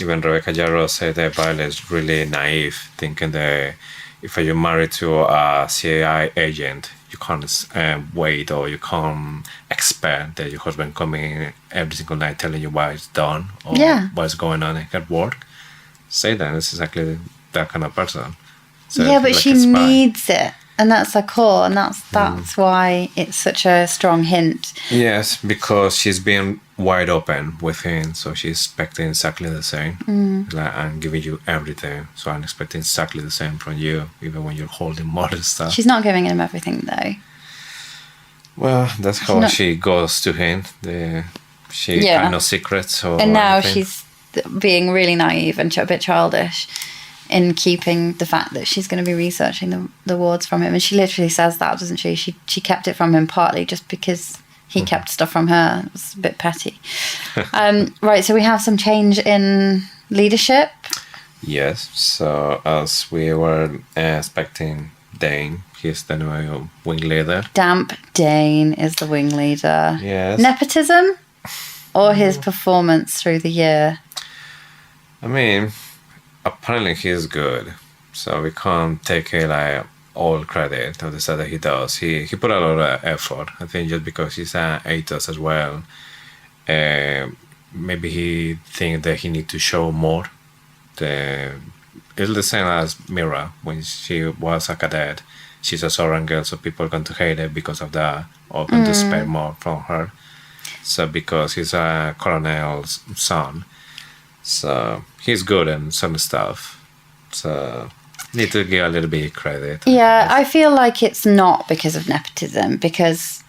Even Rebecca Yarros said that Violet is really naive, thinking that if you're married to a CIA agent, you can't wait, or you can't expect that your husband coming every single night telling you why it's done or what's going on at work. Satan is exactly that kind of person. So yeah, but like she needs it, and that's her core, and that's why it's such a strong hint. Yes, because she's being wide open within, so she's expecting exactly the same. Like, I'm giving you everything, so I'm expecting exactly the same from you, even when you're holding more stuff. She's not giving him everything, though. Well, that's how she goes to him. She got no secrets. Or and now anything. she's being really naive and a bit childish in keeping the fact that she's going to be researching the wards from him. And she literally says that, doesn't she? She kept it from him partly just because he kept stuff from her. It was a bit petty. Right, so we have some change in leadership. Yes, so as we were expecting Dane, he's the new wing leader. Damp Dane is the wing leader. Yes. Nepotism? Or his performance through the year? I mean, apparently he's good, so we can't take all credit of the stuff that he does. He put a lot of effort. I think just because he's an ATOS as well, maybe he thinks that he needs to show more. It's the same as Mira when she was a cadet. She's a Soran girl, so people are going to hate her because of that, or going to expect more from her. So because he's a colonel's son, so he's good in some stuff. So need to give a little bit of credit. Yeah, I feel like it's not because of nepotism, because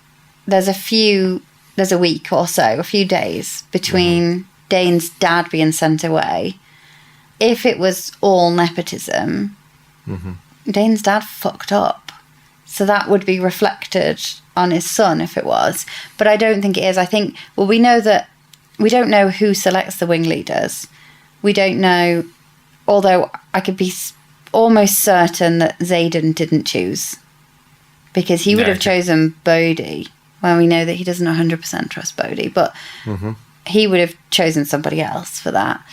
there's a week or so, a few days between Dane's dad being sent away. If it was all nepotism, Dane's dad fucked up. So that would be reflected on his son if it was. But I don't think it is. I think, well, we don't know who selects the wing leaders. We don't know, although I could be almost certain that Xaden didn't choose, because he would have chosen Bodhi, when we know that he doesn't 100% trust Bodhi, but he would have chosen somebody else for that.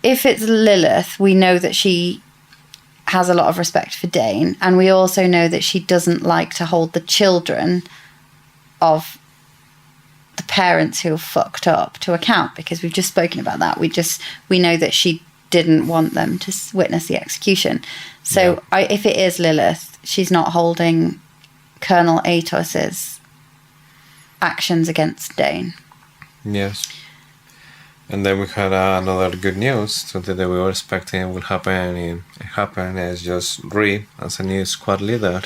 If it's Lilith, we know that she has a lot of respect for Dane, and we also know that she doesn't like to hold the children of the parents who have fucked up to account, because we've just spoken about that. We know that she didn't want them to witness the execution. So if it is Lilith, she's not holding Colonel Atos's actions against Dane. Yes. And then we had another good news, something that we were expecting will happen. It happened as just Ree as a new squad leader.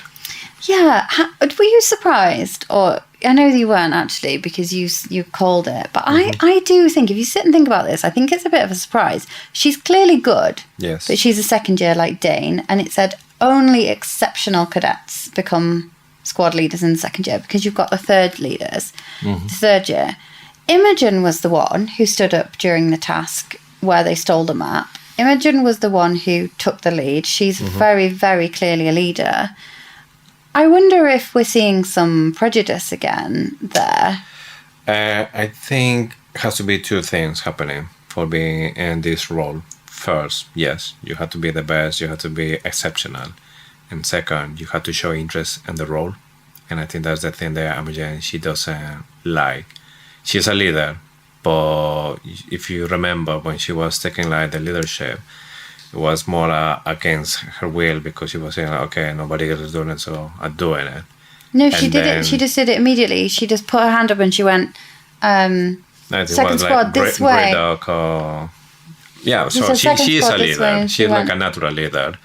Yeah. Were you surprised? Or I know you weren't actually because you called it, but I do think if you sit and think about this, I think it's a bit of a surprise. She's clearly good, Yes. but she's a second year like Dane, and it said only exceptional cadets become squad leaders in the second year because you've got the third leaders, the third year. Imogen was the one who stood up during the task where they stole the map. Imogen was the one who took the lead. She's very, very clearly a leader. I wonder if we're seeing some prejudice again there. I think it has to be two things happening for being in this role. First, yes, you have to be the best, you have to be exceptional. And second, you have to show interest in the role. And I think that's the thing that Imogen, she doesn't like. She's a leader, but if you remember when she was taking like the leadership, it was more against her will because she was saying, okay, nobody else is doing it, so I'm doing it. No, she did it. She just did it immediately. She just put her hand up and she went, second squad, this way. Yeah, so she's a leader. She's like a natural leader.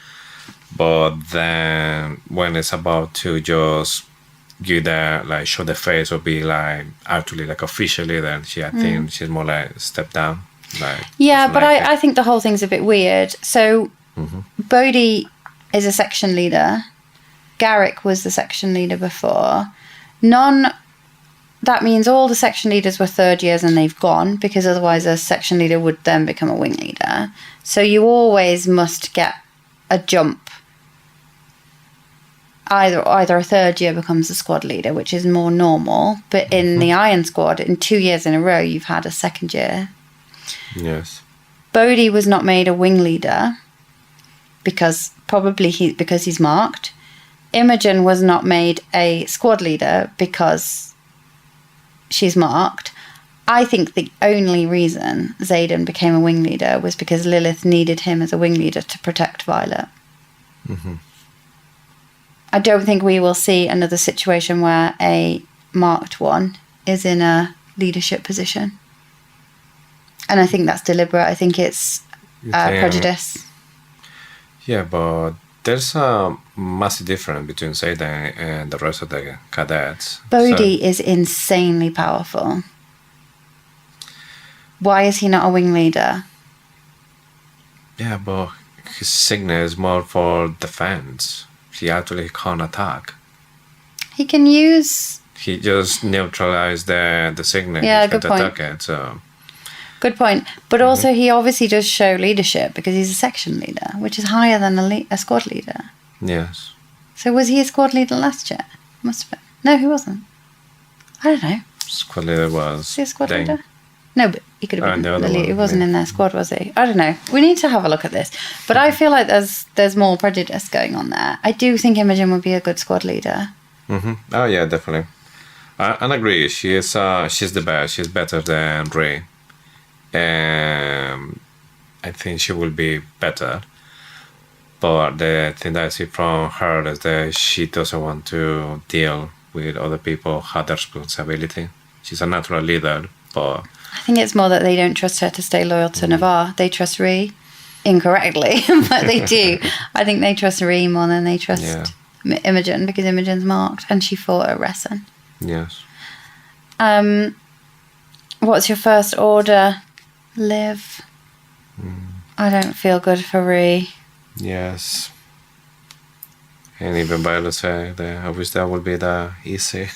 But then when it's about to just give the, like, show the face or be like actually like official leader, I think she's more like step down. Like, yeah, but I think the whole thing's a bit weird. So Bodhi is a section leader. Garrick was the section leader before. That means all the section leaders were third years and they've gone because otherwise a section leader would then become a wing leader. So you always must get a jump. Either a third year becomes a squad leader, which is more normal. But in the Iron Squad, in 2 years in a row, you've had a second year. Yes. Bodhi was not made a wing leader because he's marked. Imogen was not made a squad leader because she's marked. I think the only reason Xaden became a wing leader was because Lilith needed him as a wing leader to protect Violet. I don't think we will see another situation where a marked one is in a leadership position. And I think that's deliberate. I think it's prejudice. Yeah, but there's a massive difference between Xaden and the rest of the cadets. Bodhi is insanely powerful. Why is he not a wing leader? Yeah, but his sickness is more for defense. He actually can't attack. He can use... He just neutralized the sickness. Yeah, He good can't point. attack it, so... Good point. But also he obviously does show leadership because he's a section leader, which is higher than a squad leader. Yes. So was he a squad leader last year? Must have been. No, he wasn't. I don't know. Squad leader was... Was he a squad Dane. leader? No, but he could have been the other the leader. one, He wasn't yeah. in their squad, was he? I don't know. We need to have a look at this. But I feel like there's more prejudice going on there. I do think Imogen would be a good squad leader. Oh, yeah, definitely. I agree. She's the best. She's better than Rey. I think she will be better. But the thing that I see from her is that she doesn't want to deal with other people, have the responsibility. She's a natural leader, but... I think it's more that they don't trust her to stay loyal to Navarre. They trust Ree incorrectly, but they do. I think they trust Ree more than they trust Imogen because Imogen's marked and she fought at Ressen. Yes. What's your first order? Liv. I don't feel good for Ree. Yes. And even Violet said that I wish that would be the easy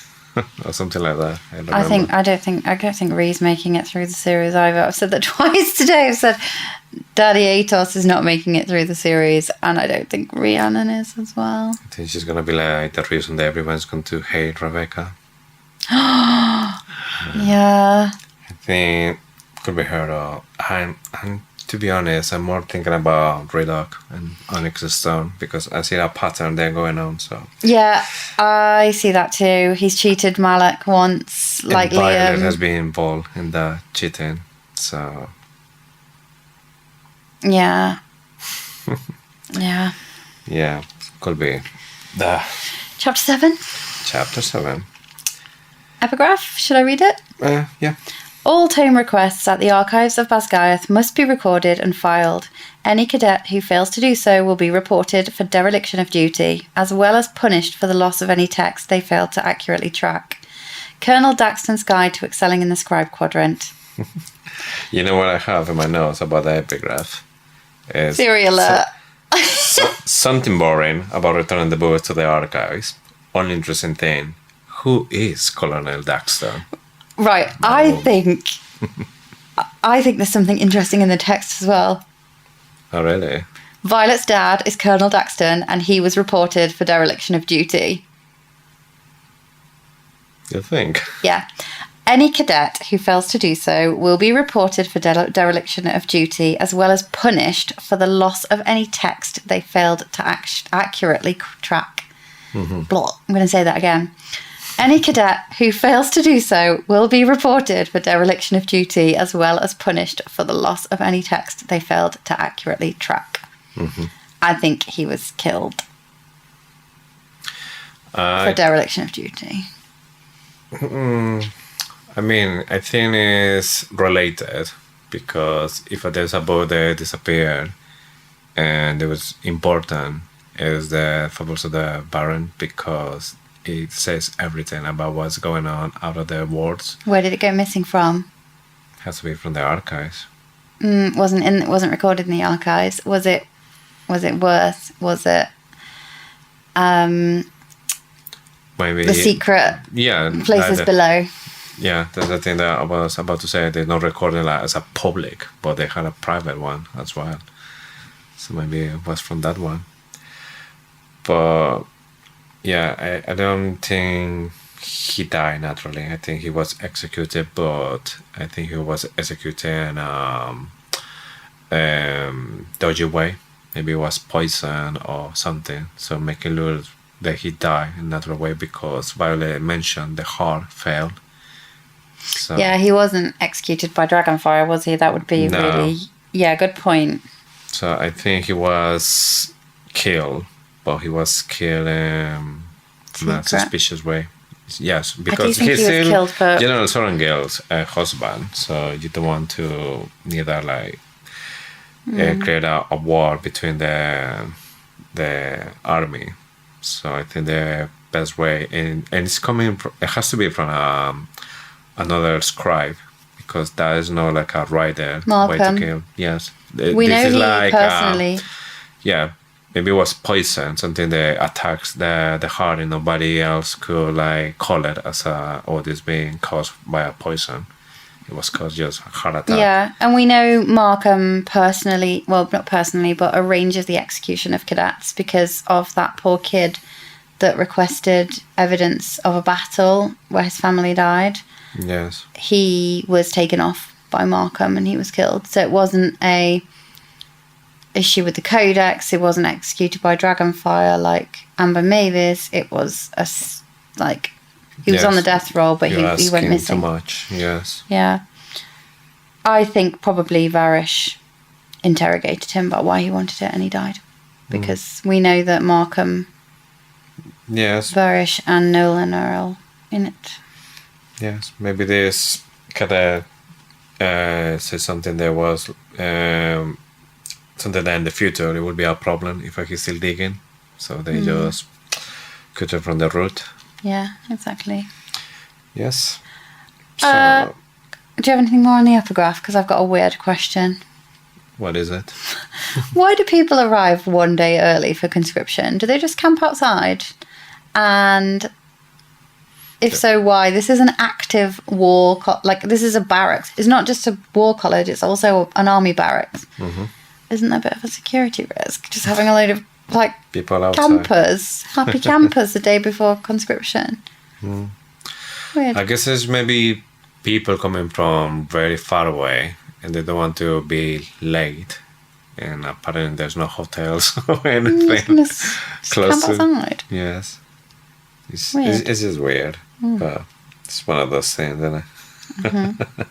or something like that. I don't think Ree's making it through the series either. I've said that twice today. I've said Daddy Atos is not making it through the series, and I don't think Rhiannon is as well. I think she's gonna be like the reason that everyone's going to hate Rebecca. Yeah. I think could be her though. And to be honest, I'm more thinking about Reddock and Onyx's Stone because I see that pattern there going on. So yeah, I see that too. He's cheated Malak once, like and Violet Liam. has been involved in the cheating. So Yeah. yeah, could be the Chapter 7. chapter 7. Epigraph. Should I read it? Yeah. All tome requests at the archives of Basgiath must be recorded and filed. Any cadet who fails to do so will be reported for dereliction of duty, as well as punished for the loss of any text they failed to accurately track. Colonel Daxton's Guide to Excelling in the Scribe Quadrant. You know what I have in my notes about the epigraph? Is Serial alert. something boring about returning the books to the archives. Only interesting thing, who is Colonel Daxton? Right, I think there's something interesting in the text as well. Oh, really? Violet's dad is Colonel Daxton, and he was reported for dereliction of duty. You think? Yeah. Any cadet who fails to do so will be reported for dereliction of duty, as well as punished for the loss of any text they failed to accurately track. Blah. I'm going to say that again. Any cadet who fails to do so will be reported for dereliction of duty, as well as punished for the loss of any text they failed to accurately track. I think he was killed for dereliction of duty. I mean, I think it's related because if there's a book that disappeared and it was important, is the Fables of the Baron, because it says everything about what's going on out of the words. Where did it go missing from? It has to be from the archives. Wasn't recorded in the archives. Was it worth? Was it Maybe the secret places below? Yeah, that's the thing that I was about to say. They're not recording that as a public, but they had a private one as well. So maybe it was from that one. But yeah, I don't think he died naturally. I think he was executed, but I think he was executed in dodgy way. Maybe it was poison or something. So make it look that he died in a natural way, because Violet mentioned the heart failed. So, yeah, he wasn't executed by dragonfire, was he? That would be really... Yeah, good point. So I think he was killed, but he was killed in a suspicious way. Yes, because he's still killed for... General Sorrengail's husband, so you don't want to neither create a war between the army. So I think the best way, and it's coming from, it has to be from another scribe, because that is not like a writer way to kill. Yes, we know he personally. Maybe it was poison, something that attacks the heart, and nobody else could call it as this being caused by a poison. It was caused just a heart attack. Yeah, and we know Markham personally, well, not personally, but arranges the execution of cadets because of that poor kid that requested evidence of a battle where his family died. Yes. He was taken off by Markham and he was killed. So it wasn't a issue with the codex. It wasn't executed by Dragonfire like Amber Mavis. It was he was on the death roll, but he went missing. Too much. Yes. Yeah. I think probably Varish interrogated him about why he wanted it, and he died because we know that Markham, Varish, and Nolan are all in it. Yes, maybe this cadet said something that was something that in the future it would be a problem if he's still digging. So they just cut it from the root. Yeah, exactly. Yes. Do you have anything more on the epigraph? Because I've got a weird question. What is it? Why do people arrive one day early for conscription? Do they just camp outside? And if so, why? This is an active war... this is a barracks. It's not just a war college. It's also an army barracks. Mm-hmm. Isn't that a bit of a security risk? Just having a load of people outside. Happy campers the day before conscription. Weird. I guess there's maybe people coming from very far away and they don't want to be late, and apparently there's no hotels or anything just close camp outside. Yes, it's just weird, but it's one of those things, isn't it? Mm-hmm.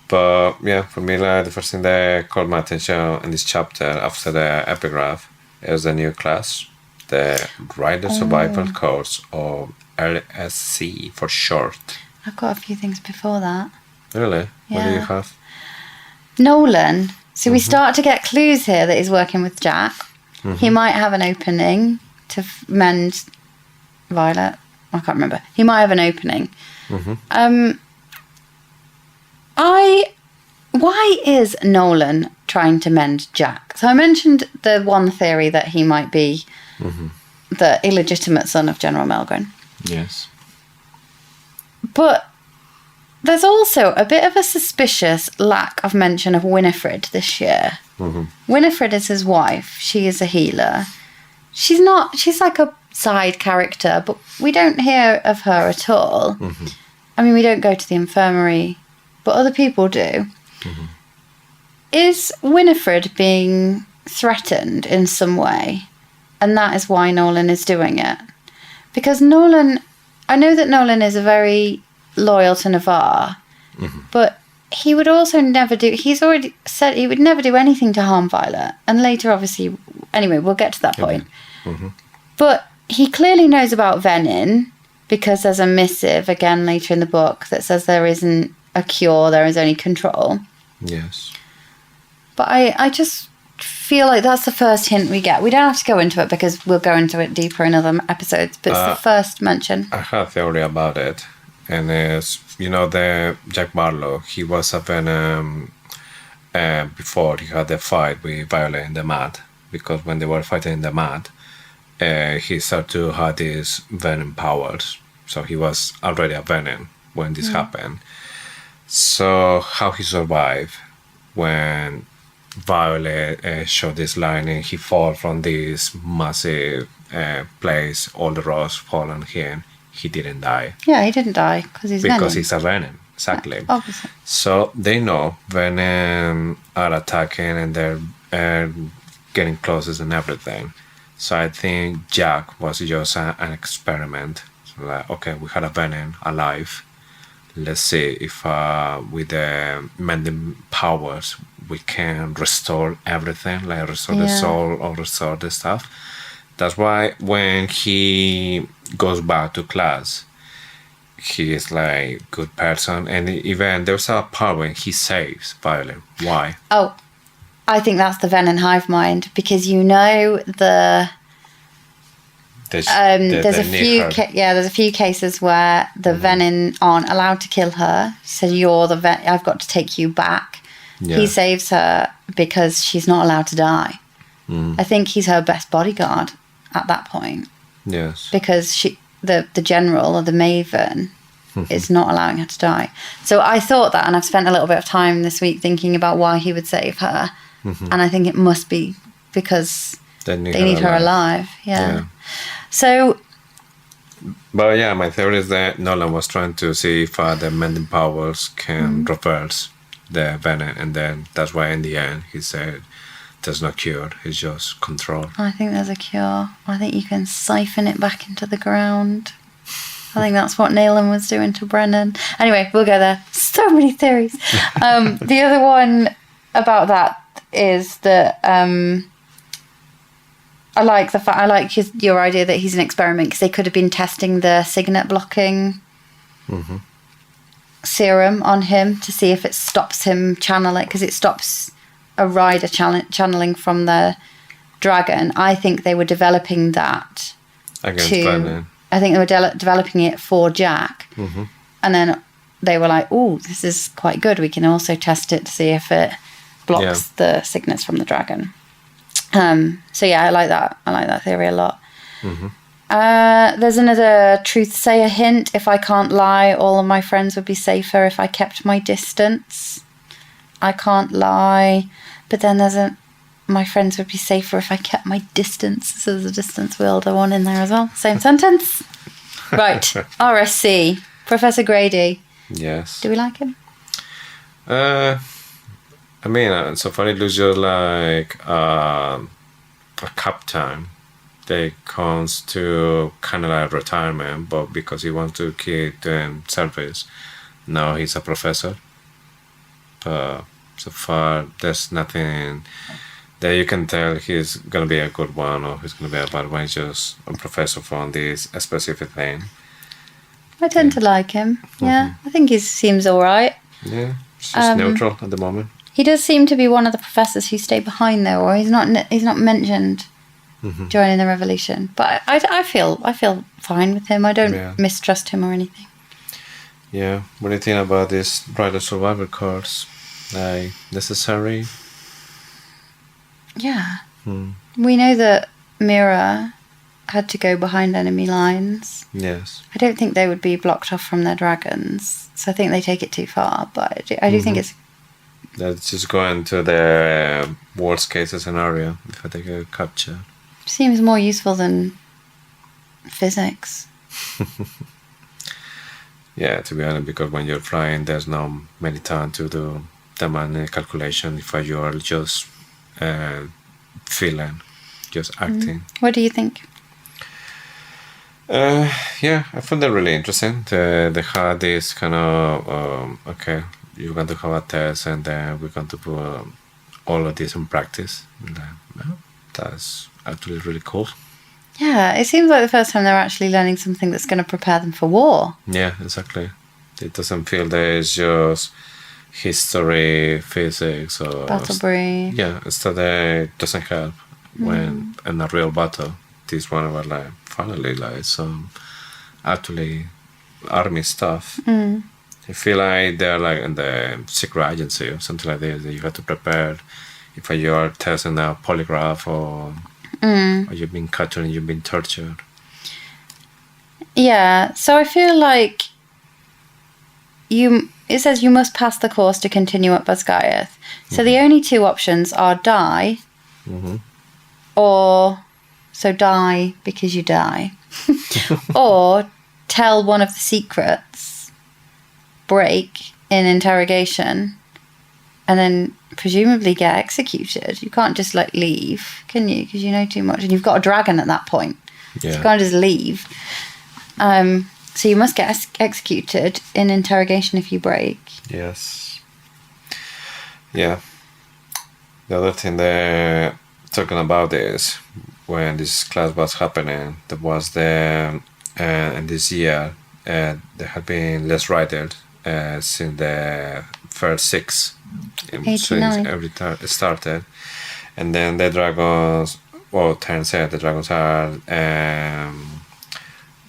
But yeah, for me, the first thing that caught my attention in this chapter after the epigraph is the new class, the Rider Survival Course, or LSC for short. I've got a few things before that. Really? Yeah. What do you have? Nolan. So we start to get clues here that he's working with Jack. Mm-hmm. He might have an opening to mend Violet. I can't remember. He might have an opening. Why is Nolan trying to mend Jack? So I mentioned the one theory that he might be the illegitimate son of General Melgren. Yes. But there's also a bit of a suspicious lack of mention of Winifred this year. Winifred is his wife. She is a healer. She's like a side character, but we don't hear of her at all. I mean, we don't go to the infirmary, but other people do. Is Winifred being threatened in some way? And that is why Nolan is doing it. Because I know that Nolan is very loyal to Navarre, but he would also never he's already said he would never do anything to harm Violet. And later, obviously, anyway, we'll get to that point. But he clearly knows about Venin, because there's a missive, again, later in the book, that says there isn't a cure, there is only control. Yes. But I just feel like that's the first hint we get. We don't have to go into it because we'll go into it deeper in other episodes, but it's the first mention. I have a theory about it. And it's, the Jack Barlowe, he was a Venom before he had the fight with Violet in the mud. Because when they were fighting in the mud, he started to have these Venom powers. So he was already a Venom when this happened. So how he survived when Violet shot this line and he fall from this massive place, all the rocks fall on him, he didn't die. Yeah, he didn't die because he's a Venom, exactly. Yeah, obviously. So they know Venom are attacking and they're getting closest and everything. So I think Jack was just an experiment. So like, okay, we had a Venom alive. Let's see if with the mending powers we can restore everything, like restore the soul or restore the stuff. That's why when he goes back to class, he is like good person, and even there's a part when he saves Violet. Why? Oh, I think that's the Venin hive mind, because there's a few cases where the Venin aren't allowed to kill her. He said, I've got to take you back. Yeah. He saves her because she's not allowed to die. I think he's her best bodyguard at that point. Yes. Because the general or the Maven is not allowing her to die. So I thought that, and I've spent a little bit of time this week thinking about why he would save her. And I think it must be because they need her alive. Yeah. So, but yeah, my theory is that Nolan was trying to see if the mending powers can reverse the Venom, and then that's why in the end he said there's no cure, it's just control. I think there's a cure. I think you can siphon it back into the ground. I think that's what Nolan was doing to Brennan. Anyway, we'll go there. So many theories. The other one about that is that I like your idea that he's an experiment, because they could have been testing the signet blocking serum on him to see if it stops him channeling, because it stops a rider channeling from the dragon. I think they were developing that against Brennan. I think they were developing it for Jack, and then they were like, "Oh, this is quite good. We can also test it to see if it blocks the signets from the dragon." So yeah, I like that. I like that theory a lot. There's another truth-sayer hint. If I can't lie, all of my friends would be safer if I kept my distance. I can't lie, but then my friends would be safer if I kept my distance. So there's a distance wielder one in there as well. Same sentence. Right. RSC. Professor Grady. Yes. Do we like him? I mean, so far it looks just like a captain that comes to kind of like retirement, but because he wants to keep doing service, now he's a professor. But so far, there's nothing that you can tell he's going to be a good one or he's going to be a bad one. He's just a professor from this specific thing. I tend to like him. Yeah, I think he seems all right. Yeah, it's just neutral at the moment. He does seem to be one of the professors who stay behind, though, or he's not mentioned joining the revolution. But I feel fine with him. I don't Yeah. mistrust him or anything. Yeah. What do you think about this rider survival course? Like, necessary? Yeah. We know that Mira had to go behind enemy lines. Yes. I don't think they would be blocked off from their dragons. So I think they take it too far. But I do think it's... Let's just go into the worst case scenario if I take a capture. Seems more useful than physics. Yeah, to be honest, because when you're flying, there's no many time to do the money calculation if you are just feeling, just acting. What do you think? Yeah, I found that really interesting. They had this kind of, okay, you're going to have a test and then we're going to put all of this in practice. And then, well, that's actually really cool. Yeah, it seems like the first time they're actually learning something that's going to prepare them for war. Yeah, exactly. It doesn't feel that it's just history, physics, or... Battle brief. Yeah, stuff that doesn't help when in a real battle. This one was like, finally, like some actually army stuff. I feel like they're like in the secret agency or something like this, that you have to prepare if you are testing a polygraph or you've been captured and you've been tortured. Yeah, so I feel like it says you must pass the course to continue at Basgayath. So the only two options are die or... So die because you die. Or tell one of the secrets, break in interrogation, and then presumably get executed. You can't just like leave, can you? Because you know too much and you've got a dragon at that point. Yeah. So you can't just leave. So you must get executed in interrogation if you break. Yes. Yeah. The other thing they're talking about is when this class was happening, there was the in this year there had been less riders since the first 6 since 89. every started, and then the dragons. Well, turns out the dragons are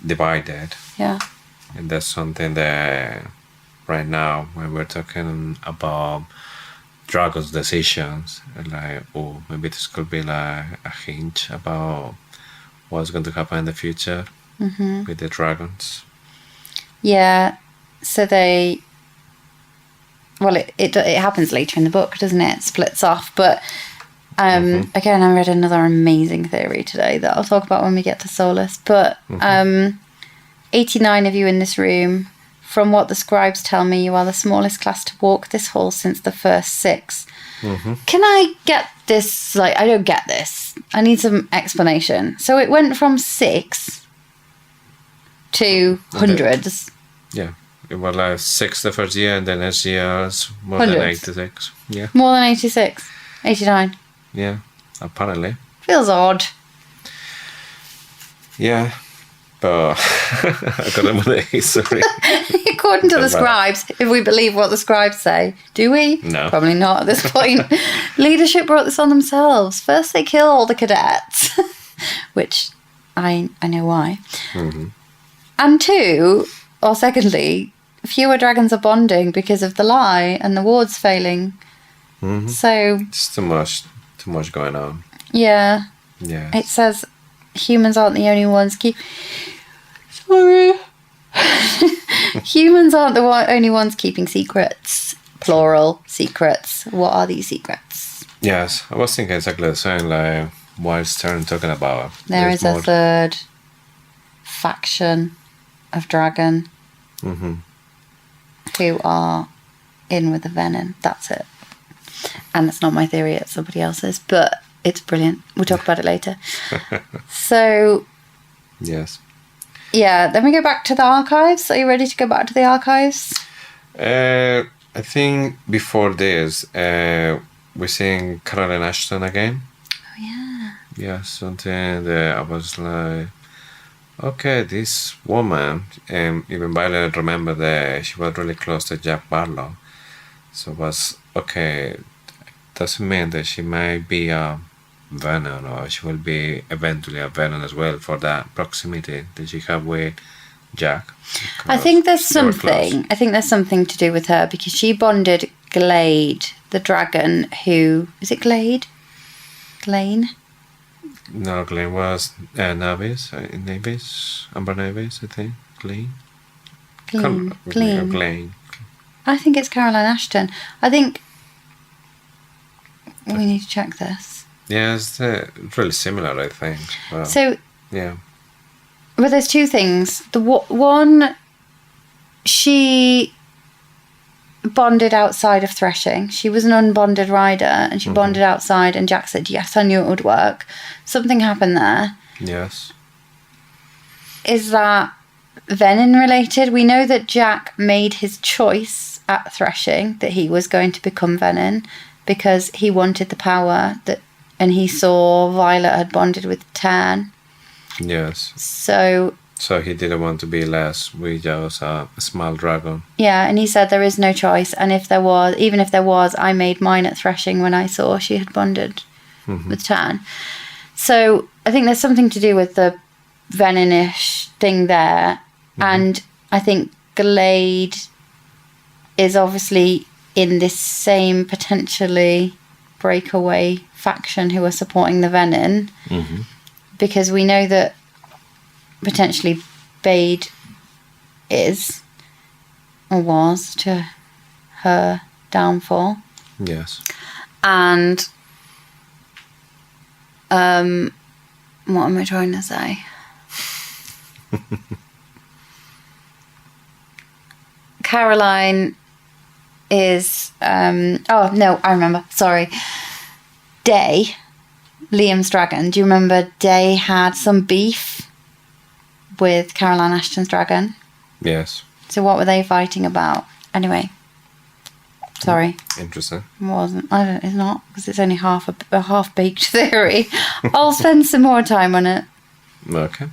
divided. Yeah. And that's something that right now, when we're talking about dragons' decisions, like, oh, maybe this could be like a hint about what's going to happen in the future with the dragons. Yeah. So they... Well, it happens later in the book, doesn't it? It splits off. But again, I read another amazing theory today that I'll talk about when we get to Solus. But 89 of you in this room. From what the scribes tell me, you are the smallest class to walk this hall since the first 6. Can I get this? Like, I don't get this. I need some explanation. So it went from 6 to hundreds. Yeah. It was like 6 the first year, and then next year it's more than Hundreds. 86. Yeah. More than 86. 89. Yeah. Apparently. Feels odd. Yeah. But according to the history. According to the scribes, if we believe what the scribes say. Do we? No. Probably not at this point. Leadership brought this on themselves. First they kill all the cadets, which I know why. And 2, or secondly, fewer dragons are bonding because of the lie and the wards failing. So... It's too much going on. Yeah. Yeah. It says humans aren't the only ones Sorry. Humans aren't the only ones keeping secrets. Plural secrets. What are these secrets? Yes, I was thinking exactly the same, like what Stern talking about. There is a third faction of dragon who are in with the Venin. That's it. And it's not my theory, it's somebody else's, but it's brilliant. We'll talk about it later. So... Yes. Yeah, then we go back to the archives. Are you ready to go back to the archives? I think before this, we're seeing Caroline Ashton again. Oh, yeah. Yeah, something that I was like, okay, this woman, even Violet remember that she was really close to Jack Barlowe. So it was, okay, doesn't mean that she might be a Venin, or she will be eventually a Venin as well for that proximity that she have with Jack. I think there's They were close. something. I think there's something to do with her because she bonded Glade, the dragon. Who is it? Glade, Glane. No, Glenn was Navis, Amber Navis, I think. Glenn. Glenn. I think it's Caroline Ashton. I think we need to check this. Yeah, it's really similar, I think. Well, So, yeah. but there's two things. The one, she bonded outside of threshing. She was an unbonded rider, and she bonded outside. And Jack said, "Yes, I knew it would work." Something happened there. Yes. Is that Venin related? We know that Jack made his choice at threshing that he was going to become Venin because he wanted the power that, and he saw Violet had bonded with Tan. Yes. So he didn't want to be less with just a small dragon. yeah, and he said there is no choice, and if there was, even if there was, I made mine at threshing when I saw she had bonded with Tan. So I think there's something to do with the Venin-ish thing there. And I think Glade is obviously in this same potentially breakaway faction who are supporting the Venin. Because we know that potentially Bade is or was to her downfall. Yes. And what am I trying to say? Caroline is oh no, I remember. Sorry. Day, Liam's dragon. Do you remember Day had some beef with Caroline Ashton's dragon? Yes. So what were they fighting about? Anyway. Sorry. Interesting. It wasn't. I don't. It's not because it's only a half-baked theory. I'll spend some more time on it. Okay.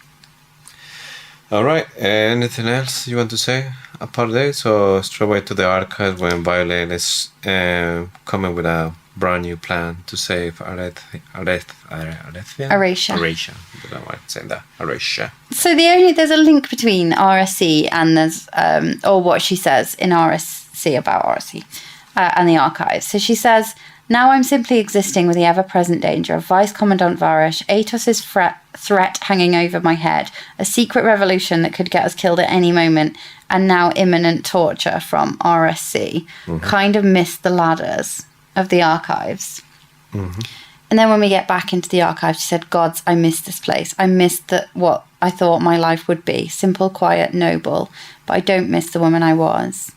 All right. Anything else you want to say apart this, or straight away to the archive when Violet is coming with a brand new plan to save Aracia. Aracia. I don't know why I'm saying that. Aracia. So there's a link between RSC and there's or what she says in RSC about RSC and the archives. So she says, "Now I'm simply existing with the ever-present danger of Vice Commandant Varish, Atos's threat hanging over my head, a secret revolution that could get us killed at any moment, and now imminent torture from RSC. Kind of missed the ladders of the archives." And then when we get back into the archives, she said, "Gods, I missed this place. I missed what I thought my life would be. Simple, quiet, noble. But I don't miss the woman I was."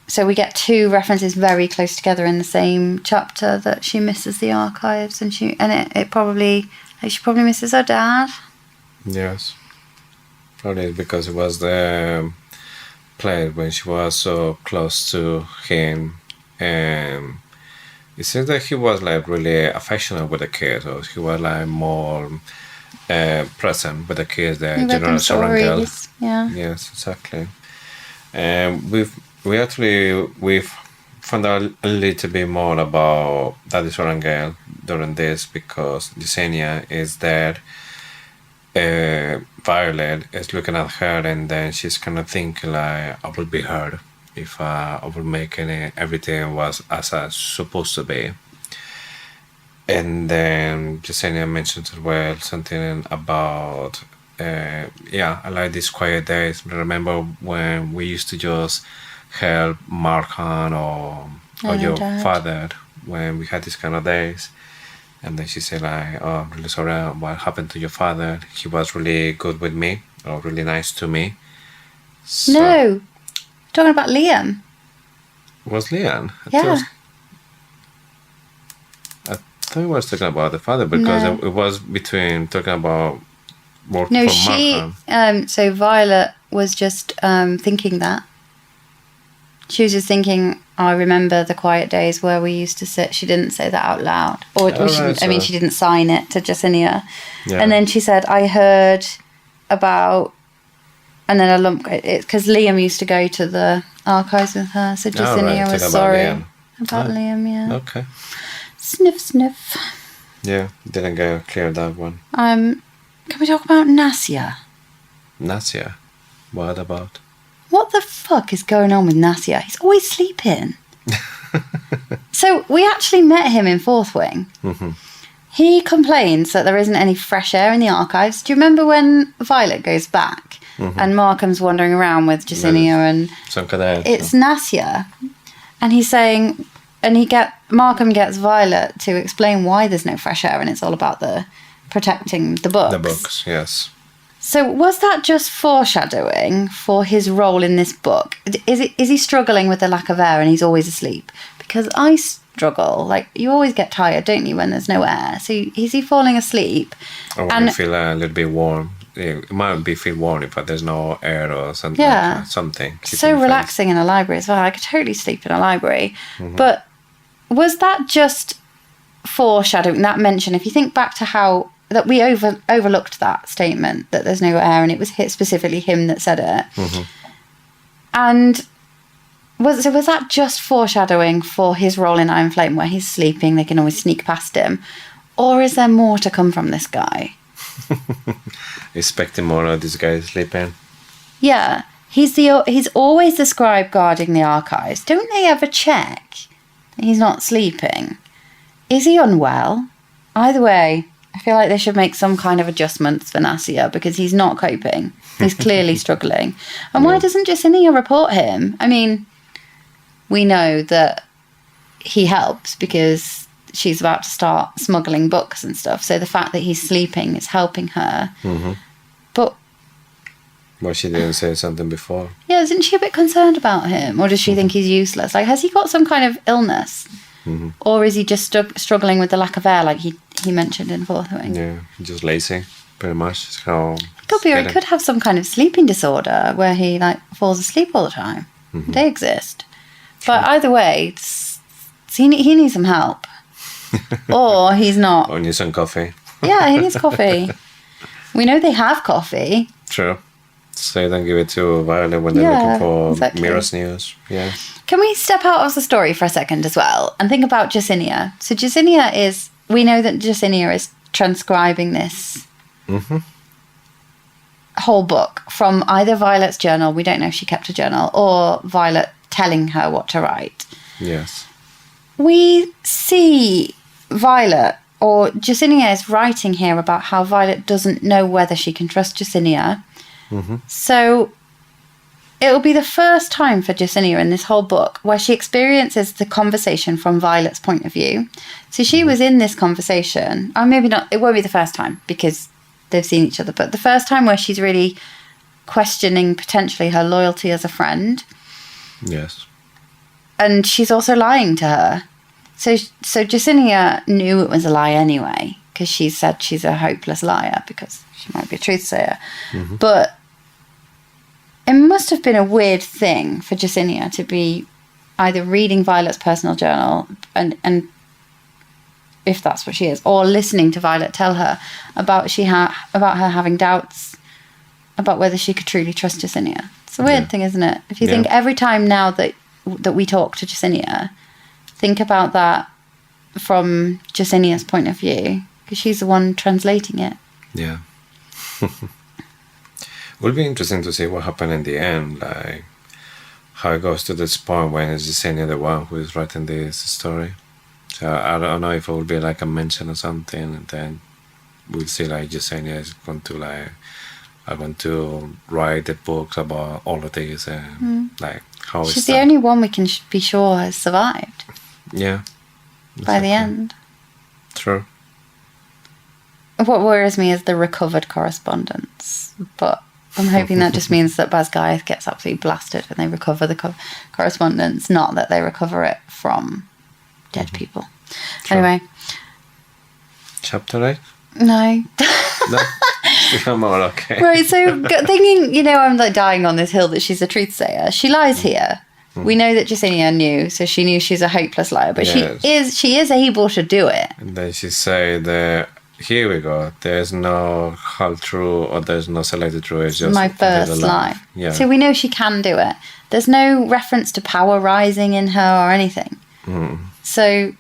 So we get two references very close together in the same chapter that she misses the archives, and she probably misses her dad. Yes. Probably because it was the play when she was so close to him, and it seems that he was like really affectionate with the kids, or he was like more present with the kids. The We read General them Sorangel. stories. Yeah. Yes, exactly. And we've found out a little bit more about Daddy Sorangel during this because Yesenia is there. Violet is looking at her, and then she's kind of thinking like, I would be her if I would make everything was as it's supposed to be. And then Yesenia mentions as well something about I like these quiet days. Remember when we used to just help Markhan or your Dad. father when we had these kind of days? And then she said like, "Oh, I'm really sorry what happened to your father. He was really good with me, or really nice to me." So, No. Talking about Liam. was Leanne? Yeah. I thought we was talking about the father because No. it was between talking about work No, for she. Markhan. So Violet was just thinking that. She was just thinking, "I remember the quiet days where we used to sit." She didn't say that out loud, or she didn't sign it to Yesenia. Yeah. And then she said, "I heard about," and then a lump. It's because Liam used to go to the archives with her, so Yesenia was talking about sorry Liam. about Liam. Yeah. Okay. Sniff, sniff. Yeah, didn't go clear that one. Can we talk about Nasya? Nasya, what about? What the fuck is going on with Nasya? He's always sleeping. So we actually met him in Fourth Wing. Mm-hmm. He complains that there isn't any fresh air in the archives. Do you remember when Violet goes back and Markham's wandering around with Jacinia and it's Nasya, and he's saying, and Markham gets Violet to explain why there's no fresh air, and it's all about the protecting the books. The books, yes. So was that just foreshadowing for his role in this book? Is he struggling with the lack of air and he's always asleep? Because I struggle. Like, you always get tired, don't you, when there's no air? So is he falling asleep? Or when you feel a little bit warm. It might feel warm if there's no air or something. Yeah. Something. So relaxing in a library as well. I could totally sleep in a library. But was that just foreshadowing, that mention? If you think back to how that we overlooked that statement that there's no air, and it was specifically him that said it. And was that just foreshadowing for his role in Iron Flame, where he's sleeping, they can always sneak past him, or is there more to come from this guy? Expecting more of this guy sleeping. Yeah, he's always the scribe guarding the archives. Don't they ever check that he's not sleeping? Is he unwell? Either way, I feel like they should make some kind of adjustments for Nasya, because he's not coping. He's clearly struggling. And why doesn't Jacinia report him? I mean, we know that he helps because she's about to start smuggling books and stuff. So the fact that he's sleeping is helping her. But... Well, she didn't say something before. Yeah, isn't she a bit concerned about him? Or does she think he's useless? Like, has he got some kind of illness? Or is he just struggling with the lack of air, like he mentioned in Fourth Wing? Yeah, just lazy, pretty much. So could be, or he could have some kind of sleeping disorder where he falls asleep all the time. They exist. But either way, he needs some help. Or he's not. Or needs some coffee. Yeah, he needs coffee. We know they have coffee. True. So don't give it to Violet when they're looking for Mira's news. Yeah. Can we step out of the story for a second as well and think about Jacinia? So Jacinia we know that Jacinia is transcribing this whole book from either Violet's journal, we don't know if she kept a journal, or Violet telling her what to write. Yes. We see Violet, or Jacinia is writing here about how Violet doesn't know whether she can trust Jacinia. So it'll be the first time for Jacinia in this whole book where she experiences the conversation from Violet's point of view. So she was in this conversation, or maybe not, it won't be the first time because they've seen each other, but the first time where she's really questioning potentially her loyalty as a friend. Yes. And she's also lying to her. So Jacinia knew it was a lie anyway, because she said she's a hopeless liar because she might be a truth-sayer. But it must have been a weird thing for Jacinia to be either reading Violet's personal journal, and if that's what she is, or listening to Violet tell her about her having doubts about whether she could truly trust Jacinia. It's a weird thing, isn't it? If you think every time now that we talk to Jacinia, think about that from Jacinia's point of view, because she's the one translating it. Yeah. It will be interesting to see what happened in the end, like how it goes to this point when it's Jacinia the one who is writing this story. So I don't know if it will be like a mention or something, and then we'll see like Jacinia is going to I want to write the books about all of this and like how she's the only one we can be sure has survived. Yeah. Exactly. By the end. True. What worries me is the recovered correspondence, but I'm hoping that just means that Basgiath gets absolutely blasted and they recover the correspondence, not that they recover it from dead people. True. Anyway. Chapter 8? No. No? I'm all okay. Right, so thinking, I'm dying on this hill that she's a truth-sayer. She lies here. We know that Jacinia knew, so she knew she's a hopeless liar, but she is able to do it. And then she said here we go. There's no half true or there's no selected true. It's just my first lie. Yeah. So we know she can do it. There's no reference to power rising in her or anything. So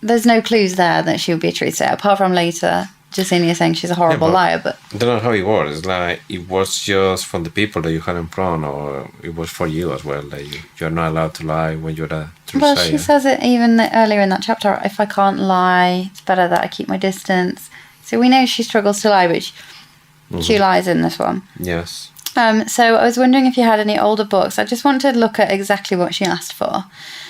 there's no clues there that she would be a truth sayer, apart from later Jacinia saying she's a horrible liar. But I don't know how it works. It's like it was just from the people that you had in front, or it was for you as well. That you're not allowed to lie when you're a truth well, sayer. she says it even earlier in that chapter. If I can't lie, it's better that I keep my distance. So we know she struggles to lie, but she lies in this one. Yes. So I was wondering if you had any older books. I just wanted to look at exactly what she asked for.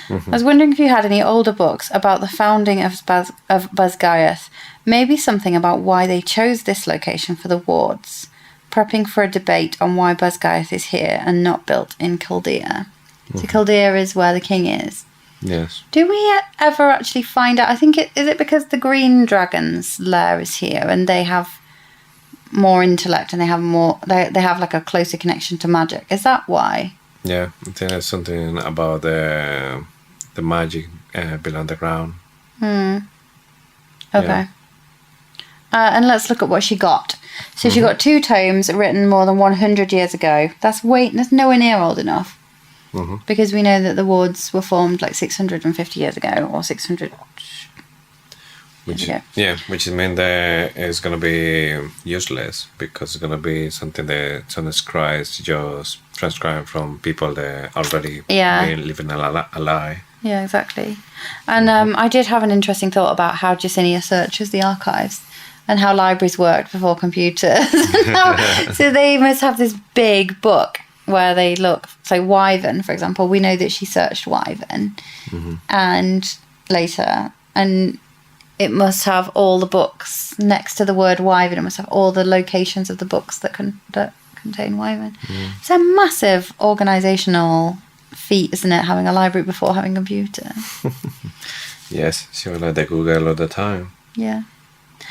I was wondering if you had any older books about the founding of Basgiath. Maybe something about why they chose this location for the wards. Prepping for a debate on why Basgiath is here and not built in Chaldea. So Chaldea is where the king is. Yes. Do we ever actually find out? I think is it because the green dragon's lair is here and they have more intellect and they have like a closer connection to magic. Is that why? Yeah, I think there's something about the magic below the ground. Okay. Yeah. And let's look at what she got. So she got 2 tomes written more than 100 years ago. That's nowhere near old enough. Because we know that the wards were formed like 650 years ago or 600 which means that it's going to be useless because it's going to be something that some scribes just transcribe from people that already been living a lie. Yeah, exactly. And I did have an interesting thought about how Jacinia searches the archives and how libraries worked before computers. So they must have this big book where they look, so Wyvern, for example, we know that she searched Wyvern and later, and it must have all the books next to the word Wyvern. It must have all the locations of the books that contain Wyvern. It's a massive organisational feat, isn't it, having a library before having a computer? Yes, she was like the Google all the time. Yeah.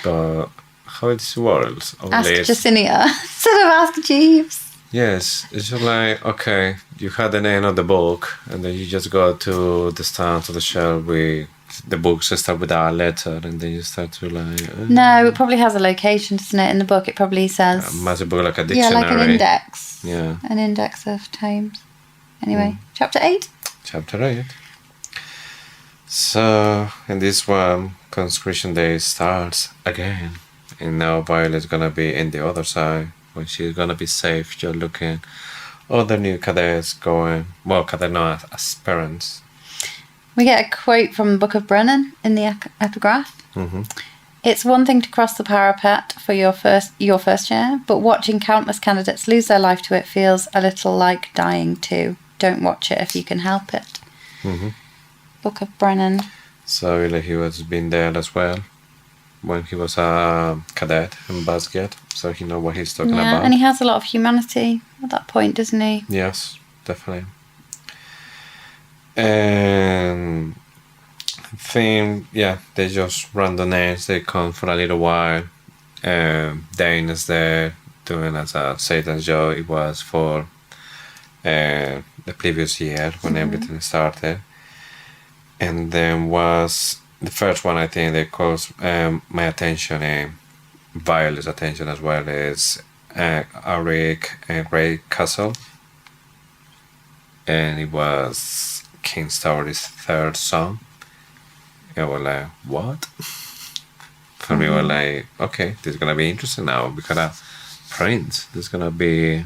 But how it works? Ask Jacinia instead of ask Jeeves. Yes, it's just like, okay, you had the name of the book, and then you just go to the stand, to the shelf with the books that start with a letter, and then you start to like... No, it probably has a location, doesn't it? In the book, it probably says... A massive book, like a dictionary. Yeah, like an index. Yeah. An index of tomes. Anyway, chapter 8. Chapter 8. So, in this one, Conscription Day starts again. And now Violet's gonna be in the other side. When she's gonna be safe, you're looking other new cadets going, well, cadet not aspirants. We get a quote from the Book of Brennan in the epigraph. It's one thing to cross the parapet for your first year, but watching countless candidates lose their life to it feels a little like dying too. Don't watch it if you can help it. Book of Brennan. So he was been there as well when he was a cadet in Basgiath, so he know what he's talking about. And he has a lot of humanity at that point, doesn't he? Yes, definitely. And I think, they just run the names. They come for a little while. Dane is there doing as a Satan's job. It was for the previous year when everything started. And then was the first one, I think, that caused my attention and Violet's attention as well is Auric and Ray Castle. And it was King Story's third son. I was like, what? For me, I was like, okay, this is going to be interesting now because a prince, there's going to be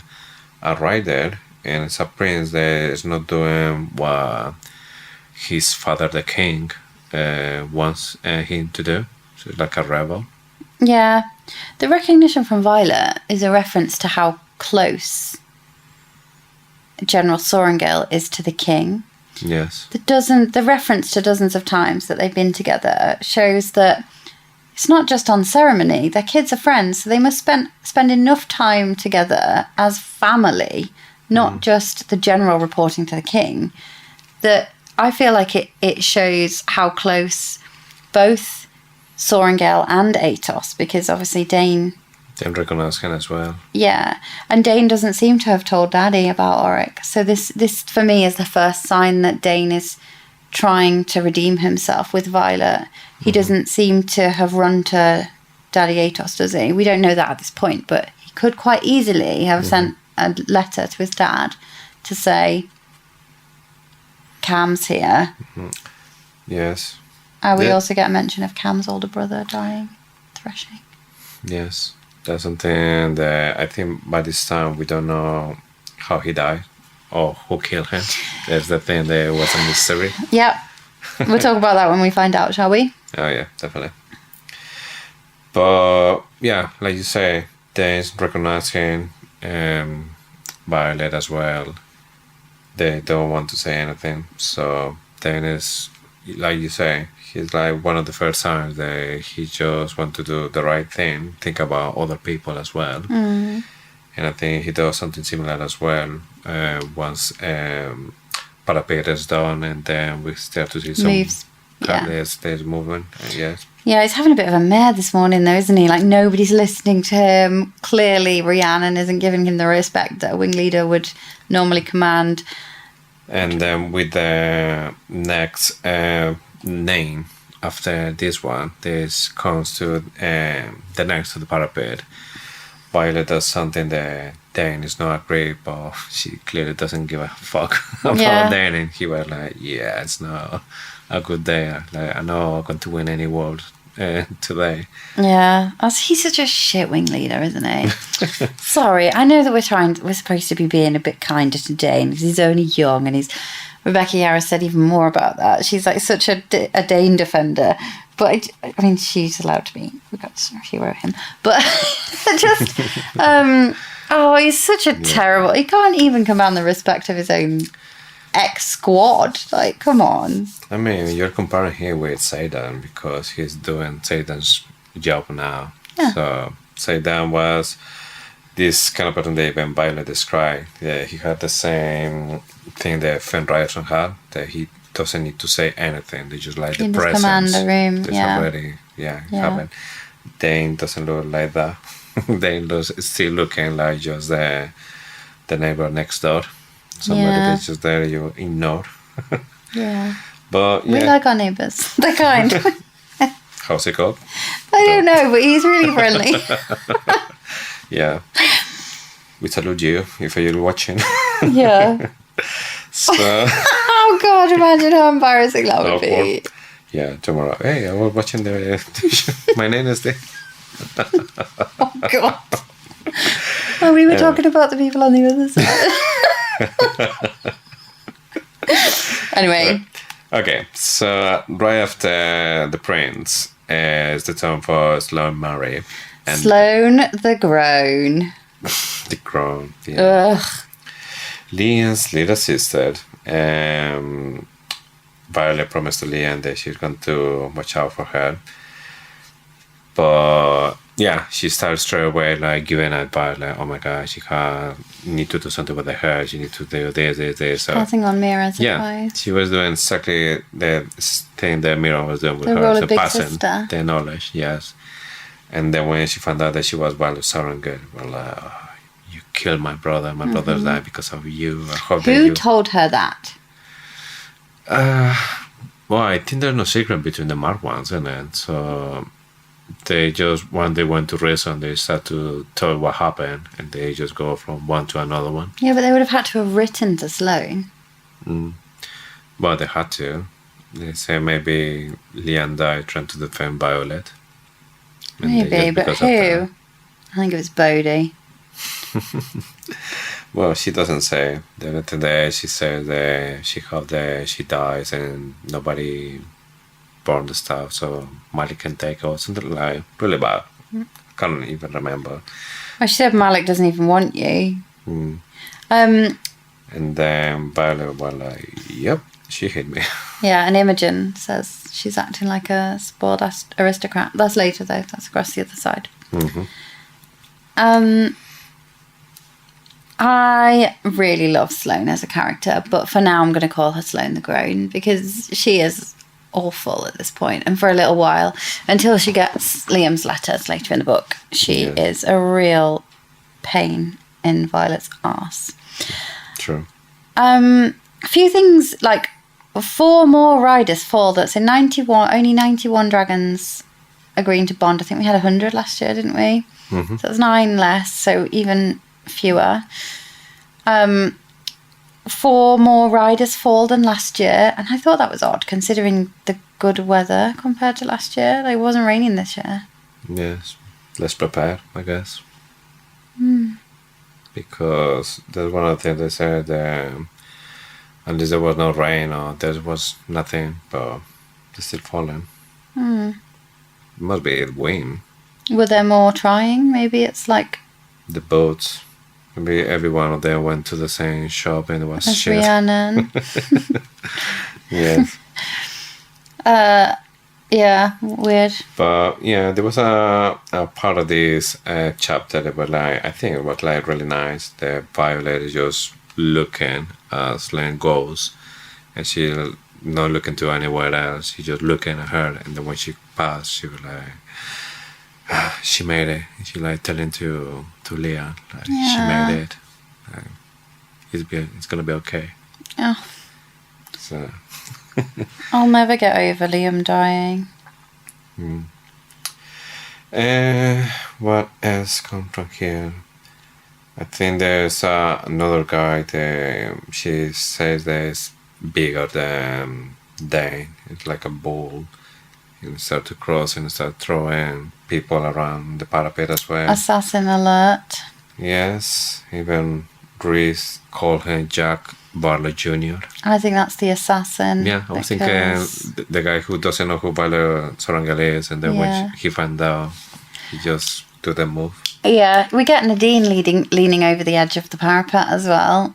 a rider, and it's a prince that is not doing what his father, the king, wants him to do. So it's like a rebel. Yeah. The recognition from Violet is a reference to how close General Sorrengail is to the king. Yes. The reference to dozens of times that they've been together shows that it's not just on ceremony. Their kids are friends, so they must spend enough time together as family, not just the general reporting to the king, that I feel like it shows how close both Sorrengail and Atos, because obviously Dane recognize him as well. Yeah, and Dane doesn't seem to have told Daddy about Auric. So this for me is the first sign that Dane is trying to redeem himself with Violet. He doesn't seem to have run to Daddy Atos, does he? We don't know that at this point, but he could quite easily have sent a letter to his dad to say, Cam's here. Yes. We Yeah. also get a mention of Cam's older brother dying, threshing. Yes, that's something that I think by this time we don't know how he died or who killed him. That's the thing that was a mystery. Yep. We'll talk about that when we find out, shall we? Oh yeah, definitely. But yeah, like you say, Dane's recognizing Violet as well. They don't want to say anything, so Dane is, like you say, he's like one of the first times that he just want to do the right thing, think about other people as well. And I think he does something similar as well once Parapet is done, and then we start to see some Moves. Yeah. there's movement. Yes. Yeah, he's having a bit of a mare this morning, though, isn't he? Like, nobody's listening to him. Clearly, Rhiannon isn't giving him the respect that a wing leader would normally command. And then with the next name after this one, this comes to the next to the parapet. Violet does something that Dane is not agree, but she clearly doesn't give a fuck about Yeah. Dane. And he was like, yeah, it's not a good day. Like, I know I'm going to win any world today. Yeah, he's such a shit wing leader, isn't he? Sorry, I know that we're supposed to be being a bit kinder to Dane because he's only young, and Rebecca Yarros said even more about that. She's like such a Dane defender, but I mean, she's allowed to be. She wrote him, but just he's such a terrible. He can't even command the respect of his own ex-squad. Like, come on. I mean, you're comparing him with Zaydan because he's doing Zaydan's job now. Yeah. So Zaydan was this kind of person that even Violet described. Yeah, he had the same thing that Fenn Riderson had, that he doesn't need to say anything. They just like He the just presence. command the room, It's yeah. already, happened. Dane doesn't look like that. Dane is still looking like just the neighbor next door. Somebody Yeah. that's just there you ignore. Yeah. But We yeah, like our neighbours. They're kind. how's it called? I don't know, but he's really friendly. Yeah. We salute you if you're watching. Yeah. So, Oh God, imagine how embarrassing that would be. yeah, tomorrow. Hey, I was watching the my name is there. Oh God. Well, we were talking about the people on the other side. Anyway. Okay, so right after the prince is the time for Sloane Murray and Sloane the Groan. the crown. Yeah. Ugh. Leon's little sister. Violet promised to Leon that she's going to watch out for her. But yeah, she starts straight away like giving advice like, oh my god, you need to do something with the hair, you need to do this. So Passing on Mira's yeah, advice. she was doing exactly the thing that Mira was doing with The her. role So of big passing sister. the knowledge, yes. And then when she found out that she was Violet's surrogate, well, like, oh, you killed my brother. My brother's died because of you. I hope that Who you... told her that? Well, I think there's no secret between the Mark ones, isn't it? So they just, when they went to reason, they start to tell what happened, and they just go from one to another one. Yeah, but they would have had to have written to Sloane. Well, they had to. They say maybe Leanne died trying to defend Violet. And they Maybe, just, but because of who? that- I think it was Bodhi. Well, she doesn't say. The other day she says that she hoped that she dies and nobody burned the stuff so Malik can take it or something like really bad. Can't even remember. Well, she said Malik doesn't even want you. And then Violet was like, yep, she hit me. Yeah, and Imogen says she's acting like a spoiled aristocrat. That's later, though. That's across the other side. I really love Sloane as a character, but for now I'm going to call her Sloane the Groan because she is awful at this point. And for a little while, until she gets Liam's letters later in the book, she is a real pain in Violet's arse. True. A few things, like 4 more riders fall. That's in 91, only 91 dragons agreeing to bond. I think we had 100 last year, didn't we? So that's 9 less, so even fewer. 4 more riders fall than last year, and I thought that was odd considering the good weather compared to last year. Like, it wasn't raining this year. Yes, less prepared, I guess. Mm. Because there's one of the things they said, at least there was no rain or there was nothing, but it's still falling. Mm. It must be wind. Were there more trying? Maybe it's like The boats. Maybe every one of them went to the same shop and it was as shit. Rhiannon. Yes. Yeah, weird. But yeah, there was a part of this chapter that was like, I think it was like really nice. The Violet is just looking as Lane goes, and she not looking to anywhere else. She just looking at her, and then when she passed, she was like, she made it. And she like telling to Leah, like, she made it. Like, it's gonna be okay. Oh, So. I'll never get over Liam dying. What else come from here? I think there's another guy that she says that is bigger than Dane. It's like a bull. He start to cross and start throwing people around the parapet as well. Assassin alert. Yes, even Reese called him Jack Barlowe Jr. I think that's the assassin. Yeah, I was thinking because- the guy who doesn't know who Barlowe Sorangal is, and then Yeah. when he found out, he just do the move. Yeah, we get Nadine leaning over the edge of the parapet as well.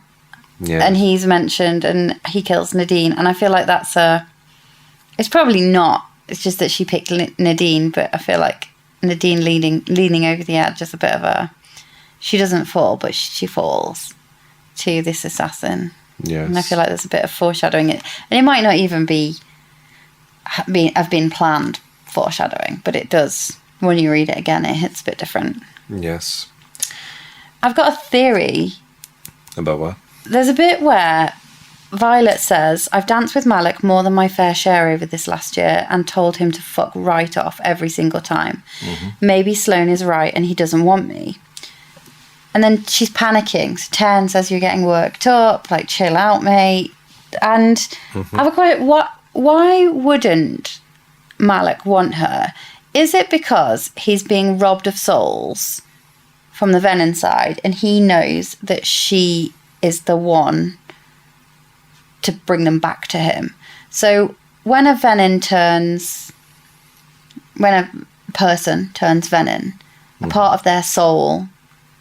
Yeah. And he's mentioned, and he kills Nadine. And I feel like that's it's probably not. It's just that she picked Nadine, but I feel like Nadine leaning over the edge is a bit of a... She doesn't fall, but she falls to this assassin. Yes. And I feel like there's a bit of foreshadowing. And it might not even have been planned foreshadowing, but it does. When you read it again, it hits a bit different. Yes. I've got a theory. About what? There's a bit where Violet says, I've danced with Malik more than my fair share over this last year and told him to fuck right off every single time. Maybe Sloane is right and he doesn't want me. And then she's panicking. So Taryn says, you're getting worked up, like, chill out, mate. And I have a question, why wouldn't Malik want her? Is it because he's being robbed of souls from the Venin side and he knows that she is the one to bring them back to him? So when a person turns Venin, a part of their soul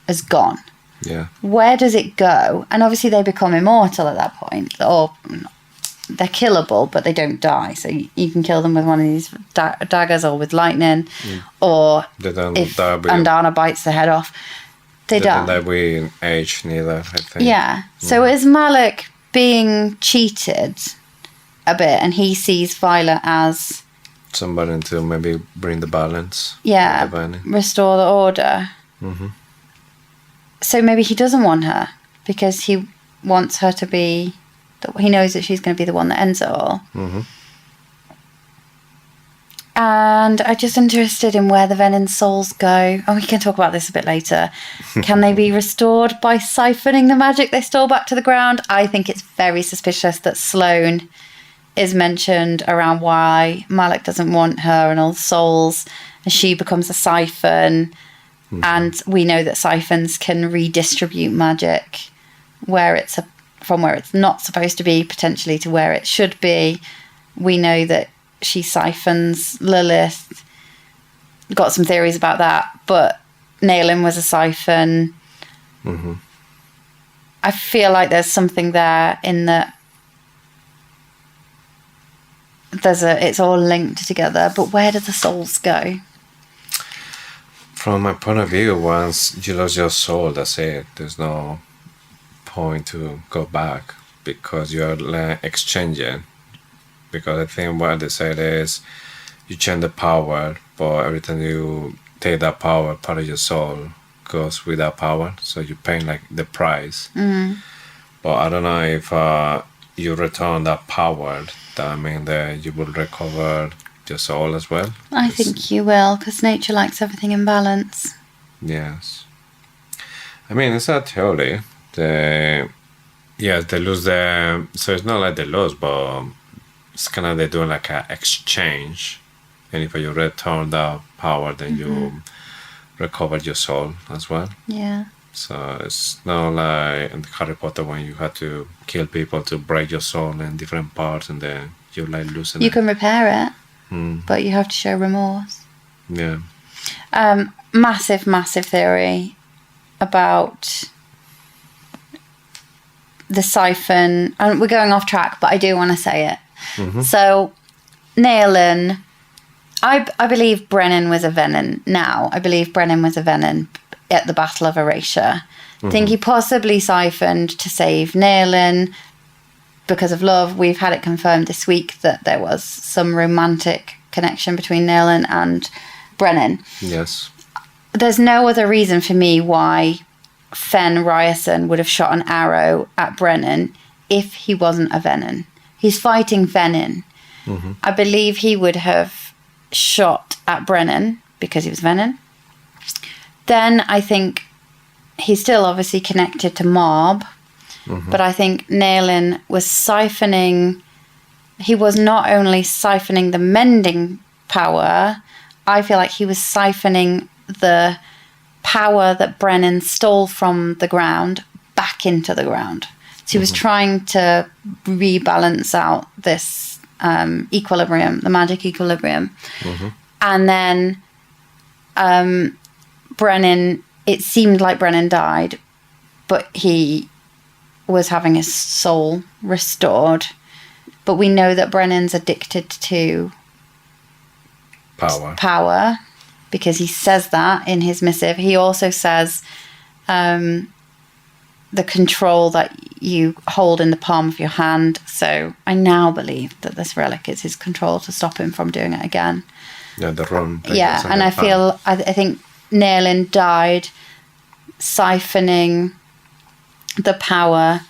is gone. Yeah. Where does it go? And obviously they become immortal at that point, or they're killable, but they don't die. So you can kill them with one of these daggers or with lightning, or They don't if die with, Andana bites the head off, they don't die. die with age neither, I think. Yeah. So is Malik being cheated a bit, and he sees Violet as Somebody to maybe bring the balance. yeah, with the Venin. restore the order. Mhm. So maybe he doesn't want her because he wants her to be. He knows that she's going to be the one that ends it all. Mhm. And I'm just interested in where the Venin souls go. Oh, we can talk about this a bit later. Can they be restored by siphoning the magic they stole back to the ground? I think it's very suspicious that Sloane is mentioned around why Malik doesn't want her and all the souls, and she becomes a siphon. And we know that siphons can redistribute magic from where it's not supposed to be, potentially to where it should be. We know that she siphons Lilith. Got some theories about that, but Naelin was a siphon. I feel like there's something there in that it's all linked together, but where do the souls go? From my point of view, once you lose your soul, that's it. There's no point to go back because you're exchanging. Because I think what they said is you change the power, but every time you take that power, part of your soul goes with that power. So you're paying like the price. But I don't know if you return that power, that means that you will recover your soul as well. I think you will, because nature likes everything in balance. Yes. I mean, it's a theory. They lose the... So it's not like they lose, but it's kind of they're doing like an exchange, and if you return the power, then you recover your soul as well. Yeah. So it's not like in Harry Potter when you had to kill people to break your soul in different parts, and then you like losing You it. can repair it, but you have to show remorse. Yeah. Massive theory about the siphon. And we're going off track, but I do want to say it. So, Naelin, I believe Brennan was a Venin now. I believe Brennan was a Venin at the Battle of Erasure. I think he possibly siphoned to save Naelin because of love. We've had it confirmed this week that there was some romantic connection between Naelin and Brennan. Yes. There's no other reason for me why Fen Ryerson would have shot an arrow at Brennan if he wasn't a Venin. He's fighting Venin. I believe he would have shot at Brennan because he was Venin. Then I think he's still obviously connected to Mob, but I think Naelin was siphoning. He was not only siphoning the mending power, I feel like he was siphoning the power that Brennan stole from the ground back into the ground. So he was trying to rebalance out this equilibrium, the magic equilibrium. And then Brennan, it seemed like Brennan died, but he was having his soul restored. But we know that Brennan's addicted to power because he says that in his missive. He also says the control that you hold in the palm of your hand. So I now believe that this relic is his control to stop him from doing it again. Yeah, the run. Yeah, and I feel, I think Naelin died siphoning the power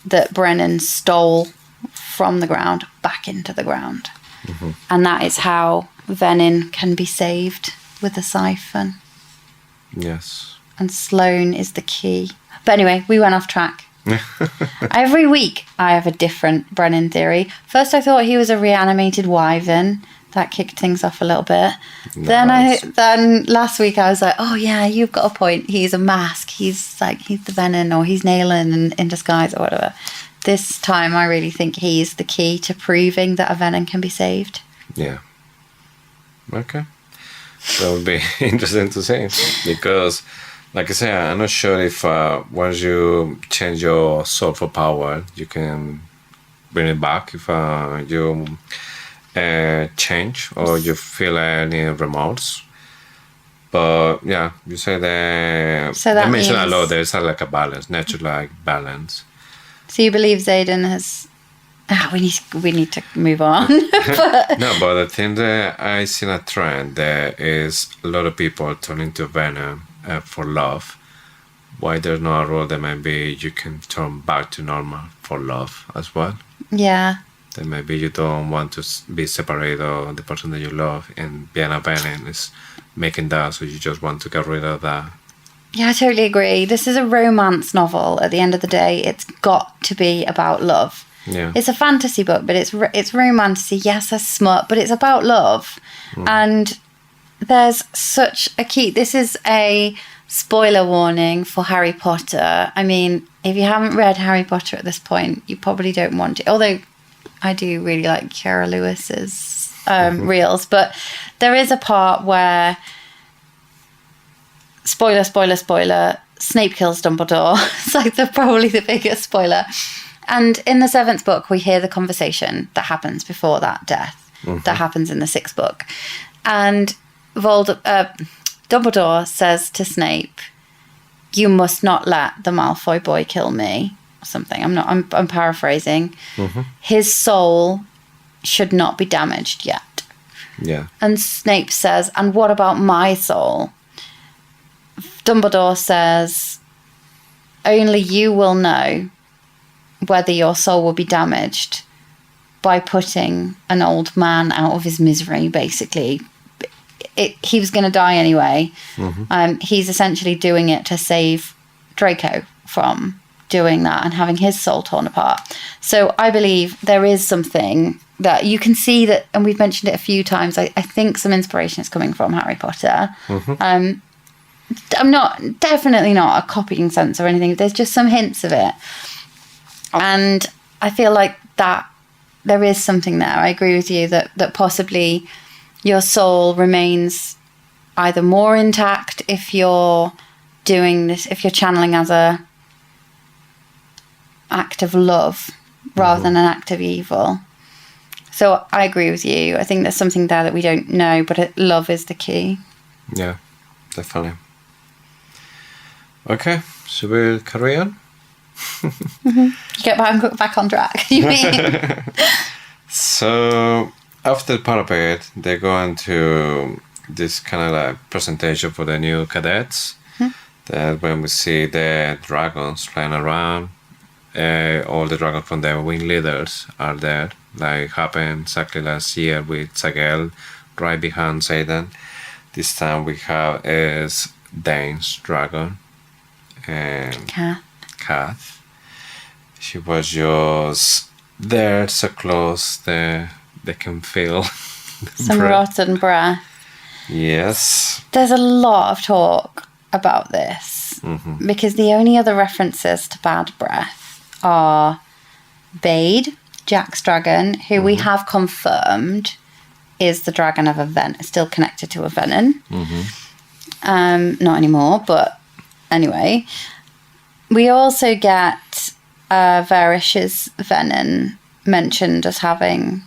that Brennan stole from the ground back into the ground. And that is how Venin can be saved with a siphon. Yes. And Sloane is the key. But anyway, we went off track. Every week I have a different Brennan theory. First I thought he was a reanimated wyvern. That kicked things off a little bit. Nice. Then last week I was like, oh yeah, you've got a point. He's a mask. He's the Venin, or he's Naelin in disguise or whatever. This time I really think he's the key to proving that a Venin can be saved. Yeah. Okay. That would be interesting to see, because, like I said, I'm not sure if once you change your soul for power, you can bring it back if you change or you feel any remorse. But yeah, you say that. So that I mentioned means, a lot. There's like a balance, natural like balance. So you believe Xaden has? We need to move on. No, but the thing that I seen a trend there is a lot of people turning to Venom for love. Why there's no rule that maybe you can turn back to normal for love as well. Yeah. Then maybe you don't want to be separated of the person that you love, and being a Venom is making that, so you just want to get rid of that. Yeah, I totally agree. This is a romance novel. At the end of the day, it's got to be about love. Yeah. It's a fantasy book, but it's romantasy. Yes, there's smut, but it's about love. And there's such a key. This is a spoiler warning for Harry Potter. I mean, if you haven't read Harry Potter at this point, you probably don't want to. Although I do really like Kiara Lewis's reels, but there is a part where spoiler, Snape kills Dumbledore. It's like probably the biggest spoiler. And in the 7th book, we hear the conversation that happens before that death, that happens in the 6th book. And Dumbledore says to Snape, "You must not let the Malfoy boy kill me," or something. I'm paraphrasing. His soul should not be damaged yet. Yeah. And Snape says, "And what about my soul?" Dumbledore says, "Only you will know whether your soul will be damaged by putting an old man out of his misery," basically. He was going to die anyway. He's essentially doing it to save Draco from doing that and having his soul torn apart. So I believe there is something that you can see that, and we've mentioned it a few times. I think some inspiration is coming from Harry Potter. I'm definitely not a copying sense or anything. There's just some hints of it. And I feel like that there is something there. I agree with you that possibly your soul remains either more intact if you're doing this, if you're channeling as a act of love rather than an act of evil. So I agree with you. I think there's something there that we don't know, but love is the key. Yeah, definitely. Okay, so we'll carry on. Get back on track. You mean? So after the parapet, they go into this kind of like presentation for the new cadets. That when we see the dragons flying around, all the dragons from the wing leaders are there, like happened exactly last year with Sagel, right behind Zayden. This time we have is Dane's dragon and Kath. She was just there, so close that they can feel some rotten breath. Yes. There's a lot of talk about this because the only other references to bad breath are Bade, Jack's dragon, who we have confirmed is the dragon of a Venin, still connected to a Venin. Not anymore, but anyway. We also get Varish's Venin mentioned as having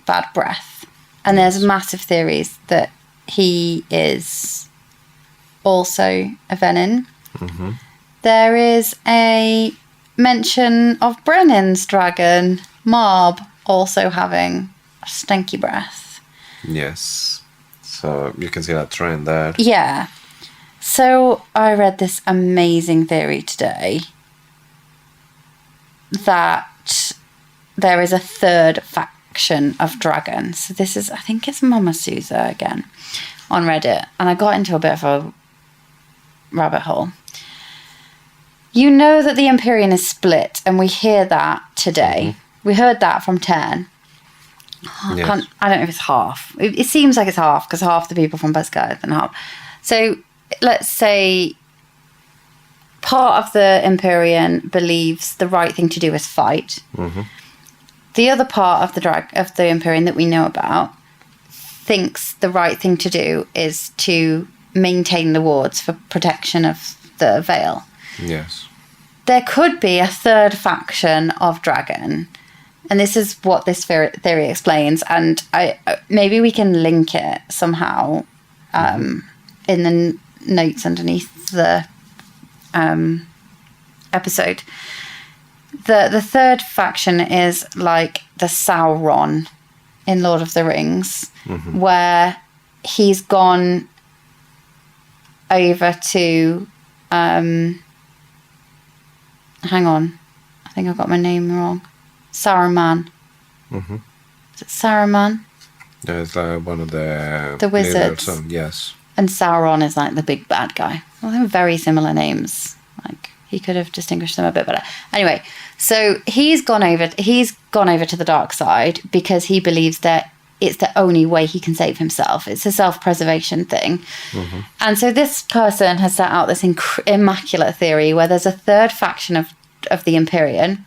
bad breath. And there's massive theories that he is also a Venin. There is a mention of Brennan's dragon, Marb, also having stinky breath. Yes. So you can see that trend there. Yeah. So I read this amazing theory today that there is a third faction of dragons. So this is, I think it's Mama Sousa again on Reddit. And I got into a bit of a rabbit hole. You know that the Empyrean is split, and we hear that today. We heard that from 10. Yes. I don't know if it's half. It seems like it's half, because half the people from Buzzcard and half. So let's say part of the Empyrean believes the right thing to do is fight. The other part of the Empyrean that we know about thinks the right thing to do is to maintain the wards for protection of the Vale. Yes. There could be a third faction of dragon, and this is what this theory explains. And maybe we can link it somehow in the notes underneath the episode. The third faction is like the Sauron in Lord of the Rings, where he's gone over to hang on, I think I got my name wrong. Saruman. Is it Saruman? Yeah, it's like one of the wizards. Leaders, yes. And Sauron is like the big bad guy. Well, they're very similar names. Like he could have distinguished them a bit better. Anyway, so he's gone over to the dark side because he believes that it's the only way he can save himself. It's a self-preservation thing. And so this person has set out this immaculate theory where there's a third faction of the Empyrean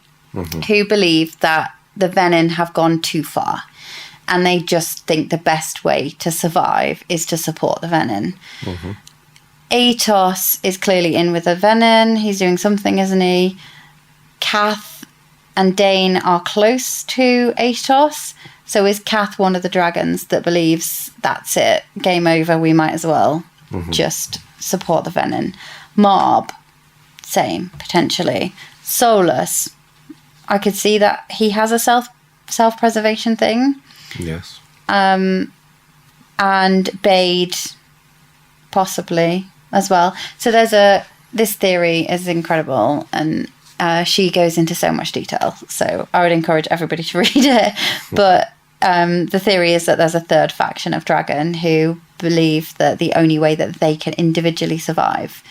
who believe that the Venin have gone too far. And they just think the best way to survive is to support the Venin. Atos is clearly in with the Venin. He's doing something, isn't he? Kath and Dane are close to Atos. So is Kath one of the dragons that believes that's it, game over, we might as well just support the Venin? Marb, same, potentially. Solus, I could see that he has a self-preservation thing. Yes. And Bade, possibly, as well. So this theory is incredible, and she goes into so much detail. So I would encourage everybody to read it. But the theory is that there's a third faction of dragon who believe that the only way that they can individually survive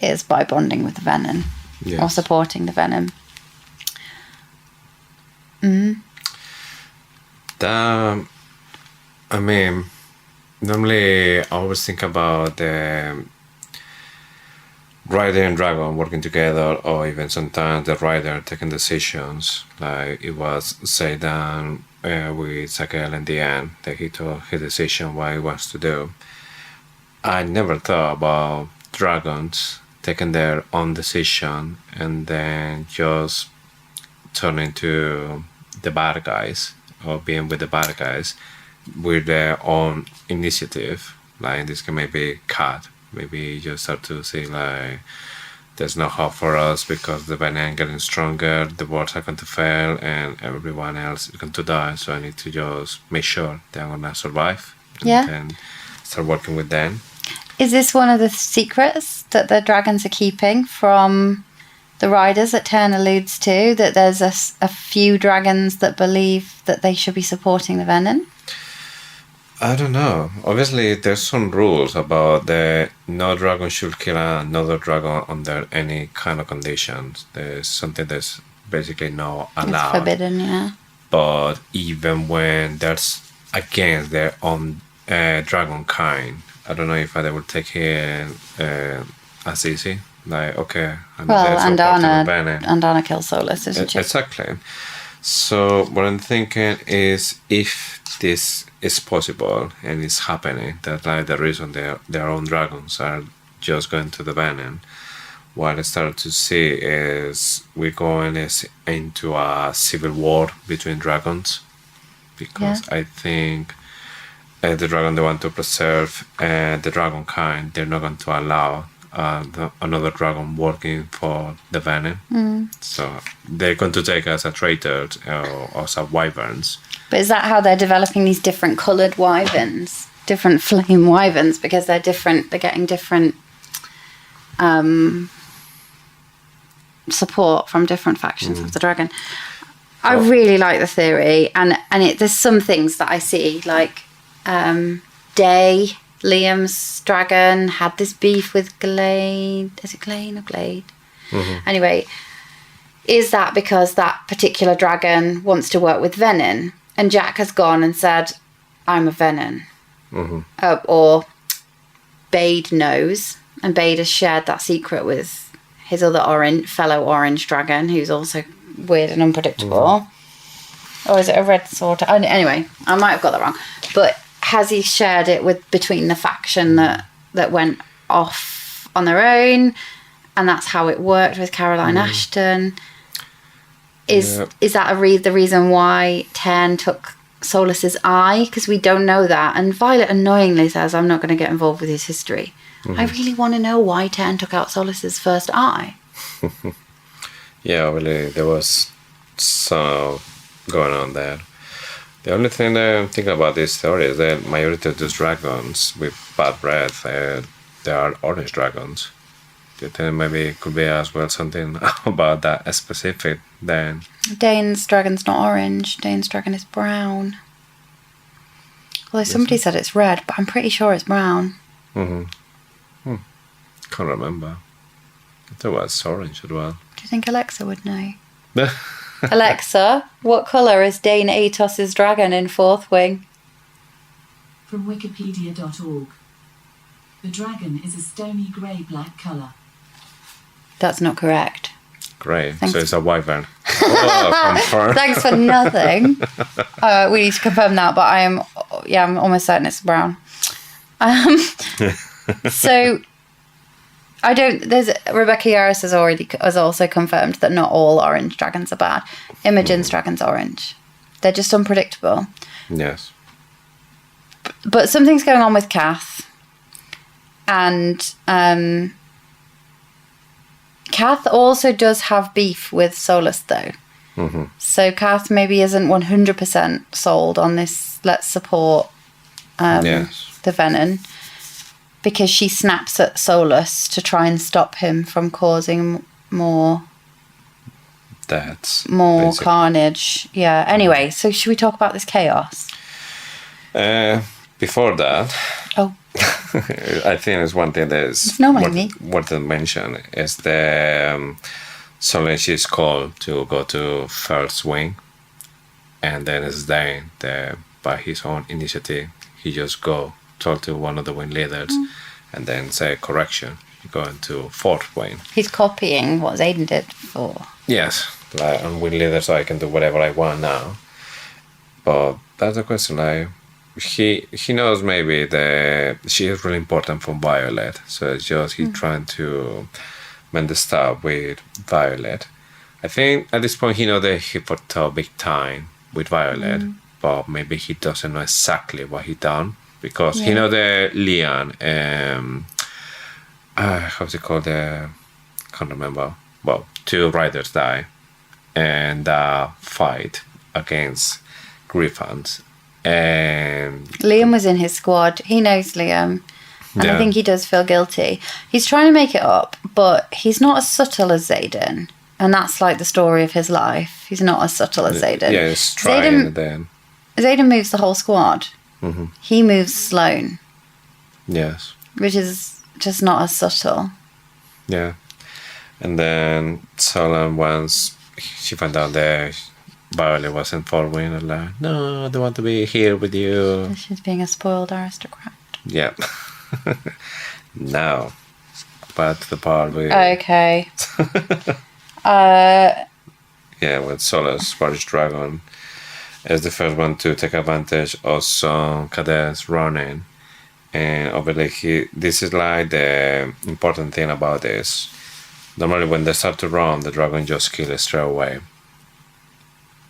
is by bonding with the Venin. or supporting the Venin. I mean, normally I always think about the rider and dragon working together, or even sometimes the rider taking decisions, like it was Zaydan with Sakel in the end, that he took his decision what he wants to do. I never thought about dragons taking their own decision and then just turning to the bad guys, or being with the bad guys with their own initiative. Like in this case, maybe Cat. Maybe you just start to see like there's no hope for us because the Venin getting stronger, the wars are going to fail, and everyone else is going to die. So I need to just make sure they're gonna survive. And then start working with them. Is this one of the secrets that the dragons are keeping from the riders that Tern alludes to? That there's a few dragons that believe that they should be supporting the Venin? I don't know. Obviously, there's some rules about the no dragon should kill another dragon under any kind of conditions. There's something that's basically not allowed. It's forbidden, yeah. But even when that's against their own dragon kind, I don't know if they will take it as easy. Like, okay, Andana kills Solus, isn't she? Exactly. So what I'm thinking is, if this is possible and it's happening, that like the reason their own dragons are just going to the Venin, what I started to see is we're going into a civil war between dragons, because I think the dragon they want to preserve the dragon kind, they're not going to allow another dragon working for the Venin. So they're going to take us as traitors or as wyverns. But is that how they're developing these different coloured wyverns? Different flame wyverns, because they're different, they're getting different support from different factions of the dragon. I really like the theory, and there's some things that I see, like Day, Liam's dragon, had this beef with Glade. Is it Glade or Glade? Anyway, is that because that particular dragon wants to work with Venin, and Jack has gone and said, I'm a Venin? Or Bade knows, and Bade has shared that secret with his other fellow orange dragon, who's also weird and unpredictable. Or is it a red sword? Anyway, I might have got that wrong. But has he shared it between the faction that went off on their own, and that's how it worked with Caroline Ashton? Is that the reason why Tern took Solus's eye? Because we don't know that, and Violet annoyingly says, I'm not going to get involved with his history. I really want to know why Tern took out Solus's first eye. Yeah, really, there was some going on there. The only thing that I'm thinking about this theory is that majority of those dragons with bad breath, they are orange dragons. Do you think maybe it could be as well something about that specific then? Dane's dragon's not orange. Dane's dragon is brown. Although somebody said it's red, but I'm pretty sure it's brown. Can't remember. I thought it was orange as well. Do you think Alexa would know? Alexa, what colour is Dane Atos' dragon in Fourth Wing? From wikipedia.org. The dragon is a stony grey-black colour. That's not correct. Grey, Thanks. so it's a wyvern. Oh, Thanks for nothing. We need to confirm that, but I'm almost certain it's brown. So Rebecca Yaris has also confirmed that not all orange dragons are bad. Imogen's dragon's orange. They're just unpredictable. Yes. But something's going on with Kath. And Kath also does have beef with Solus, though. So Kath maybe isn't 100% sold on this, let's support the Venin, because she snaps at Solus to try and stop him from causing more carnage. Yeah. Anyway, so should we talk about this chaos? Before that, Oh, I think it's one thing that is It's normally me. worth to mention is the suddenly she's called to go to first wing, and then it's Dane that by his own initiative he just go talk to one of the wing leaders and then say correction, you're going to fourth wing. he's copying what Xaden did before. Yes, like I'm wing leader, so I can do whatever I want now. But that's the question. Like he knows maybe that she is really important for Violet, so it's just he's trying to mend the stuff with Violet. I think at this point he knows that he put a big time with Violet, but maybe he doesn't know exactly what he done because he know that Leon, how's it called? Can't remember. Well, 2 riders die, and fight against Griffins. And Liam was in his squad. He knows Liam. And I Yeah. think he does feel guilty. He's trying to make it up, but he's not as subtle as Xaden. And that's like the story of his life. He's not as subtle as Xaden. yeah, he's trying. Then Xaden moves the whole squad. He moves Sloane, yes, which is just not as subtle. yeah. And then Solon, once she found out that Violet wasn't following, and like, no, I don't want to be here with you. She's being a spoiled aristocrat. Yeah. Now, back to the part with Okay. yeah, with Solar's Spanish Dragon is the first one to take advantage of some cadets running, and obviously this is like the important thing about this. Normally, when they start to run, the dragon just kills it straight away.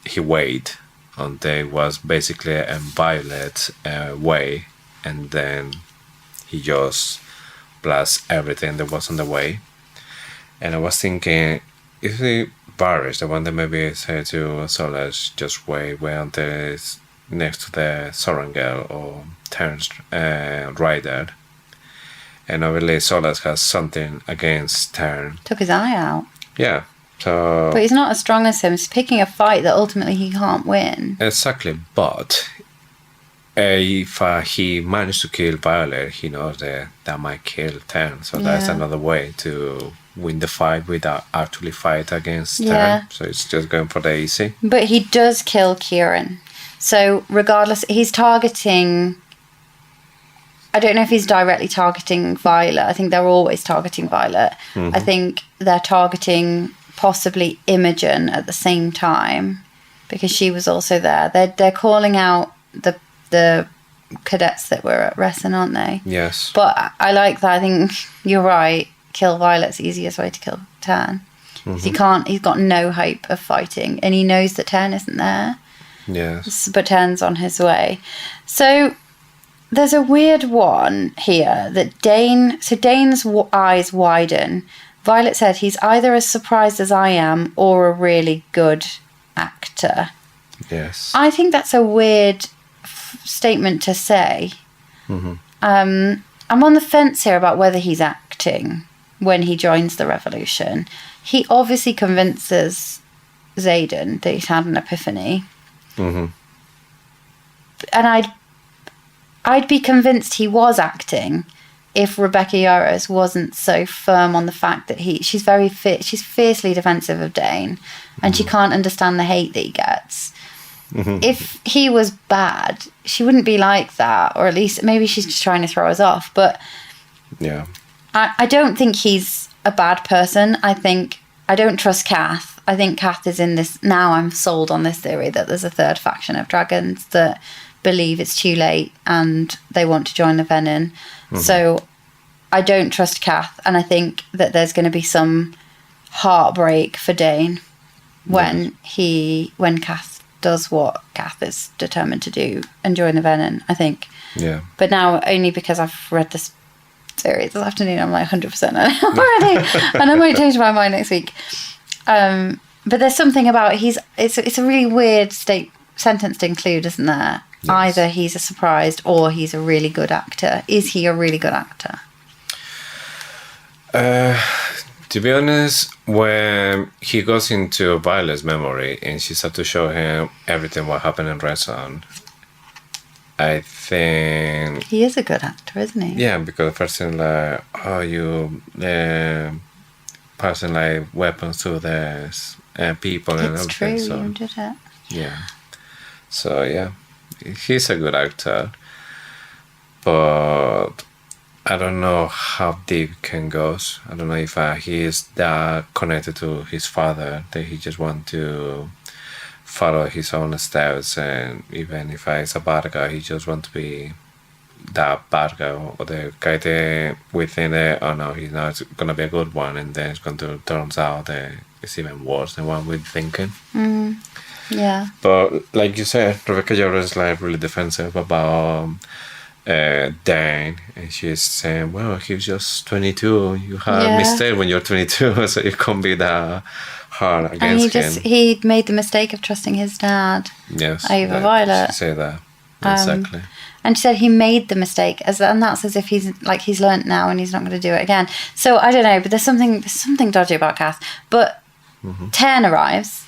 He wait until it was basically a Violet way, and then he just blasts everything that was on the way. And I was thinking, is it Varys, the one that maybe said to Solas, just wait until it's next to the Sorangel or Terrence rider? And obviously Solas has something against Tern. Took his eye out. Yeah, so... But he's not as strong as him. He's picking a fight that ultimately he can't win. Exactly, but if he managed to kill Violet, he knows that might kill Tern. So that's Yeah. another way to win the fight without actually fight against Yeah. Tern. So it's just going for the easy. But he does kill Kieran. So regardless, he's targeting... I don't know if he's directly targeting Violet. I think they're always targeting Violet. I think they're targeting possibly Imogen at the same time because she was also there. They're calling out the cadets that were at Ressen, aren't they? Yes. But I like that. I think you're right. Kill Violet's the easiest way to kill Tern. 'Cause he's got no hope of fighting, and he knows that Tern isn't there. Yes. But Tern's on his way. So there's a weird one here that Dane's eyes widen. Violet said he's either as surprised as I am or a really good actor. Yes. I think that's a weird statement to say. I'm on the fence here about whether he's acting when he joins the revolution. He obviously convinces Xaden that he's had an epiphany. And I'd be convinced he was acting if Rebecca Yarros wasn't so firm on the fact that she's very she's fiercely defensive of Dane, and she can't understand the hate that he gets. If he was bad, she wouldn't be like that, or at least maybe she's just trying to throw us off. But Yeah. I don't think he's a bad person. I don't trust Kath. I think Kath is in this now. I'm sold on this theory that there's a third faction of dragons that believe it's too late and they want to join the Venin. So I don't trust Kath, and I think that there's going to be some heartbreak for Dane when Kath does what Kath is determined to do and join the Venin, I think. Yeah. But now only because I've read this series this afternoon, I'm like 100% already, and I might change my mind next week. But there's something about it's a really weird sentence to include, isn't there? Yes. Either he's a surprised or he's a really good actor. Is he a really good actor? To be honest, when he goes into Violet's memory and she starts to show him everything what happened in Red Sun, I think... He is a good actor, isn't he? Yeah, because the first thing like, you passing like weapons to the people and It's everything. true, So, you did it. yeah. So, yeah, he's a good actor. But I don't know how deep it can go. I don't know if he is that connected to his father that he just want to follow his own steps, and even if he's a bad guy, he just want to be that bad guy or the guy that we think that, oh no, he's not gonna be a good one, and then it's going to turns out that it's even worse than what we're thinking. Yeah. But like you said, Rebecca Jordan is like really defensive about Dan, and she's saying, well, he was just 22. You had a mistake when you're 22, so you can't be that hard against him. He made the mistake of trusting his dad. Yes, over Violet. She said that exactly. And she said he made the mistake, and that's as if he's learnt now and he's not going to do it again. So I don't know, but there's something dodgy about Kath. But Tern arrives.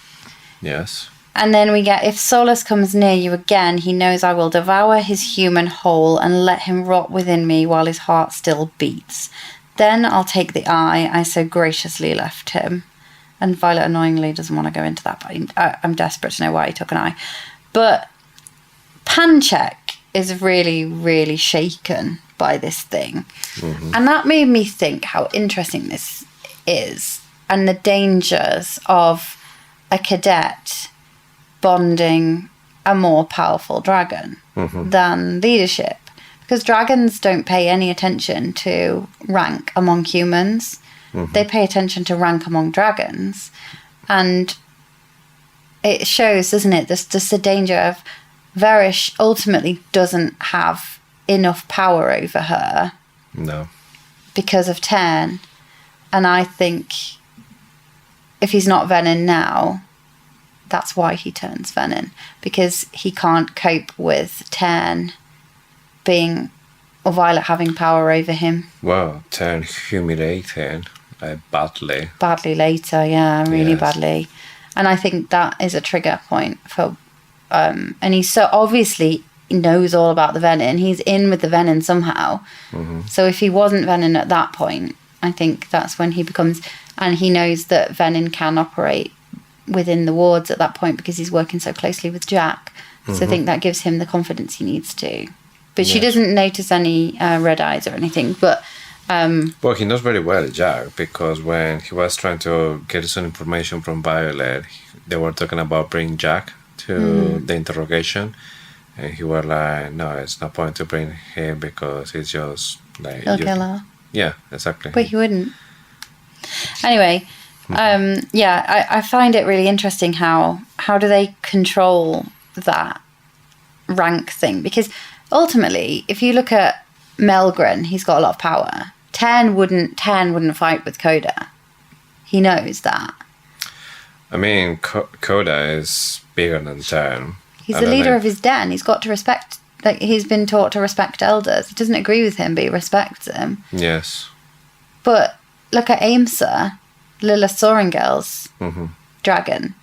Yes. And then we get, if Solus comes near you again, he knows I will devour his human whole and let him rot within me while his heart still beats. Then I'll take the eye I so graciously left him. And Violet annoyingly doesn't want to go into that, but I'm desperate to know why he took an eye. But Panchek is really, really shaken by this thing. And that made me think how interesting this is and the dangers of a cadet bonding a more powerful dragon than leadership. Because dragons don't pay any attention to rank among humans. They pay attention to rank among dragons. And it shows, doesn't it, this the danger of Varish ultimately doesn't have enough power over her. No. Because of Tern. And I think if he's not Venin now, that's why he turns Venin. Because he can't cope with Tern being, or Violet having power over him. Well, Tern humiliated badly. Badly later, yeah, really badly. And I think that is a trigger point for... and he's so obviously knows all about the Venin. He's in with the Venin somehow. So if he wasn't Venin at that point, I think that's when he becomes... And he knows that Venin can operate within the wards at that point because he's working so closely with Jack. So I think that gives him the confidence he needs to. But she doesn't notice any red eyes or anything. But well, he knows very well Jack, because when he was trying to get some information from Violet, they were talking about bringing Jack to the interrogation, and he was like, no, it's no point to bring him because he's just like... he'll kill her. Yeah, exactly. But he wouldn't. Anyway, I find it really interesting how do they control that rank thing? Because ultimately, if you look at Melgren, he's got a lot of power. Tern wouldn't fight with Coda. He knows that. I mean, Coda is bigger than Tern. He's the leader of his den. He's got to respect... Like, he's been taught to respect elders. He doesn't agree with him, but he respects him. Yes. But look at Aimsa, Lilla Soringel's dragon.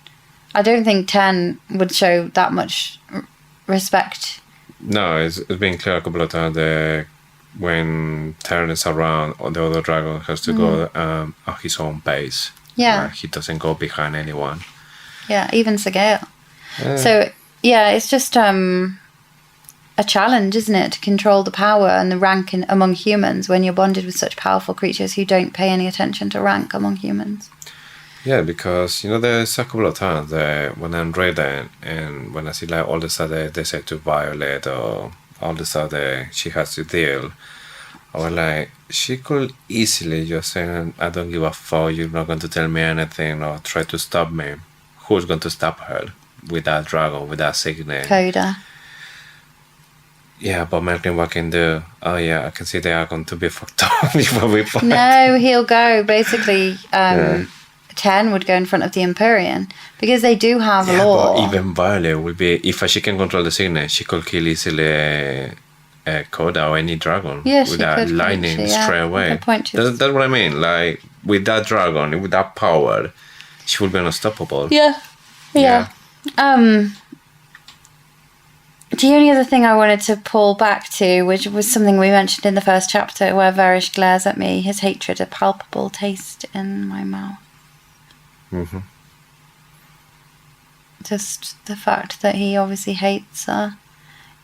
I don't think Tern would show that much respect. No, it's been clear a couple of times that when Tern is around, the other dragon has to go at his own pace. Yeah. He doesn't go behind anyone. Yeah, even Segale. So, yeah, it's just a challenge, isn't it, to control the power and the rank among humans when you're bonded with such powerful creatures who don't pay any attention to rank among humans. Yeah, because, there's a couple of times that when I'm reading and when I see like all the stuff that they say to Violet or all the stuff that she has to deal, I was like, she could easily just say, I don't give a fuck, you're not going to tell me anything or try to stop me. Who's going to stop her with that dragon, with that sickness? Coda. Yeah, but Melgren, what can do? Oh yeah, I can see they are going to be fucked up before we fight. No, he'll go. Basically, Tern would go in front of the Empyrean because they do have law. But even Violet will be, if she can control the sickness, she could kill easily Coda or any dragon with that lightning straight away. That's what I mean. Like with that dragon, with that power, she will be unstoppable. Yeah. The only other thing I wanted to pull back to, which was something we mentioned in the first chapter, where Varish glares at me, his hatred, a palpable taste in my mouth. Mm-hmm. Just the fact that he obviously hates her.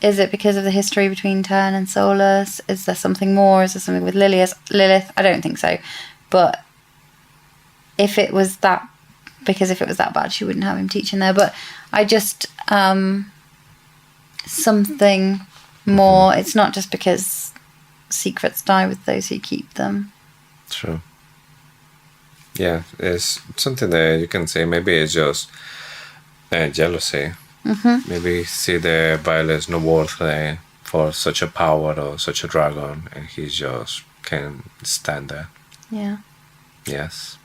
Is it because of the history between Tern and Solus? Is there something more? Is there something with Lilith? I don't think so. But if it was that bad, she wouldn't have him teaching there. But I just... something more. It's not just because secrets die with those who keep them. True. Yeah, it's something that you can say. Maybe it's just jealousy. Mm-hmm. Maybe see the Violet's no worth for such a power or such a dragon, and he just can't stand that. Yeah. Yes.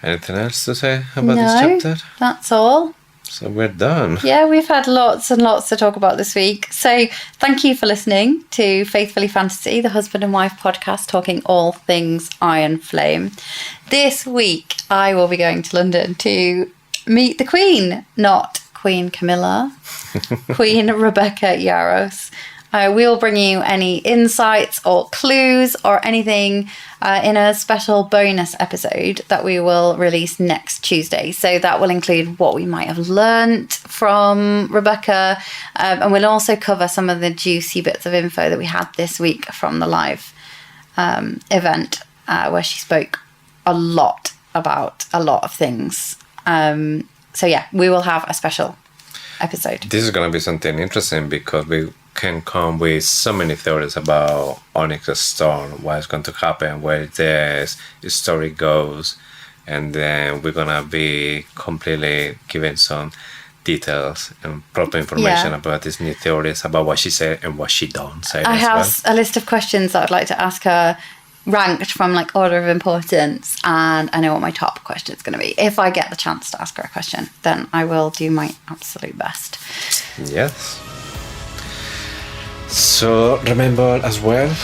Anything else to say about this chapter? That's all. So we're done. Yeah, we've had lots and lots to talk about this week. So thank you for listening to Faithfully Fantasy, the husband and wife podcast talking all things Iron Flame. This week, I will be going to London to meet the Queen, not Queen Camilla, Queen Rebecca Yaros. We'll bring you any insights or clues or anything in a special bonus episode that we will release next Tuesday. So that will include what we might have learnt from Rebecca, and we'll also cover some of the juicy bits of info that we had this week from the live event where she spoke a lot about a lot of things. So yeah, we will have a special episode. This is going to be something interesting because we can come with so many theories about Onyx Storm, what's going to happen, where this story goes, and then we're going to be completely giving some details and proper information about these new theories, about what she said and what she don't say. I have a list of questions that I'd like to ask her, ranked from like order of importance, and I know what my top question is going to be. If I get the chance to ask her a question, then I will do my absolute best. Yes. So remember as well,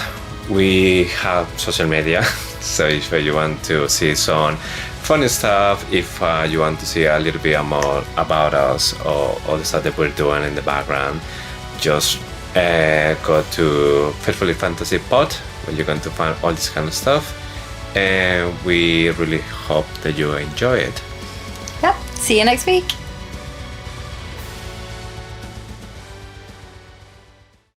we have social media. So if you want to see some funny stuff, if you want to see a little bit more about us or all the stuff that we're doing in the background, just go to Faithfully Fantasy Pod, where you're going to find all this kind of stuff. And we really hope that you enjoy it. Yep. See you next week.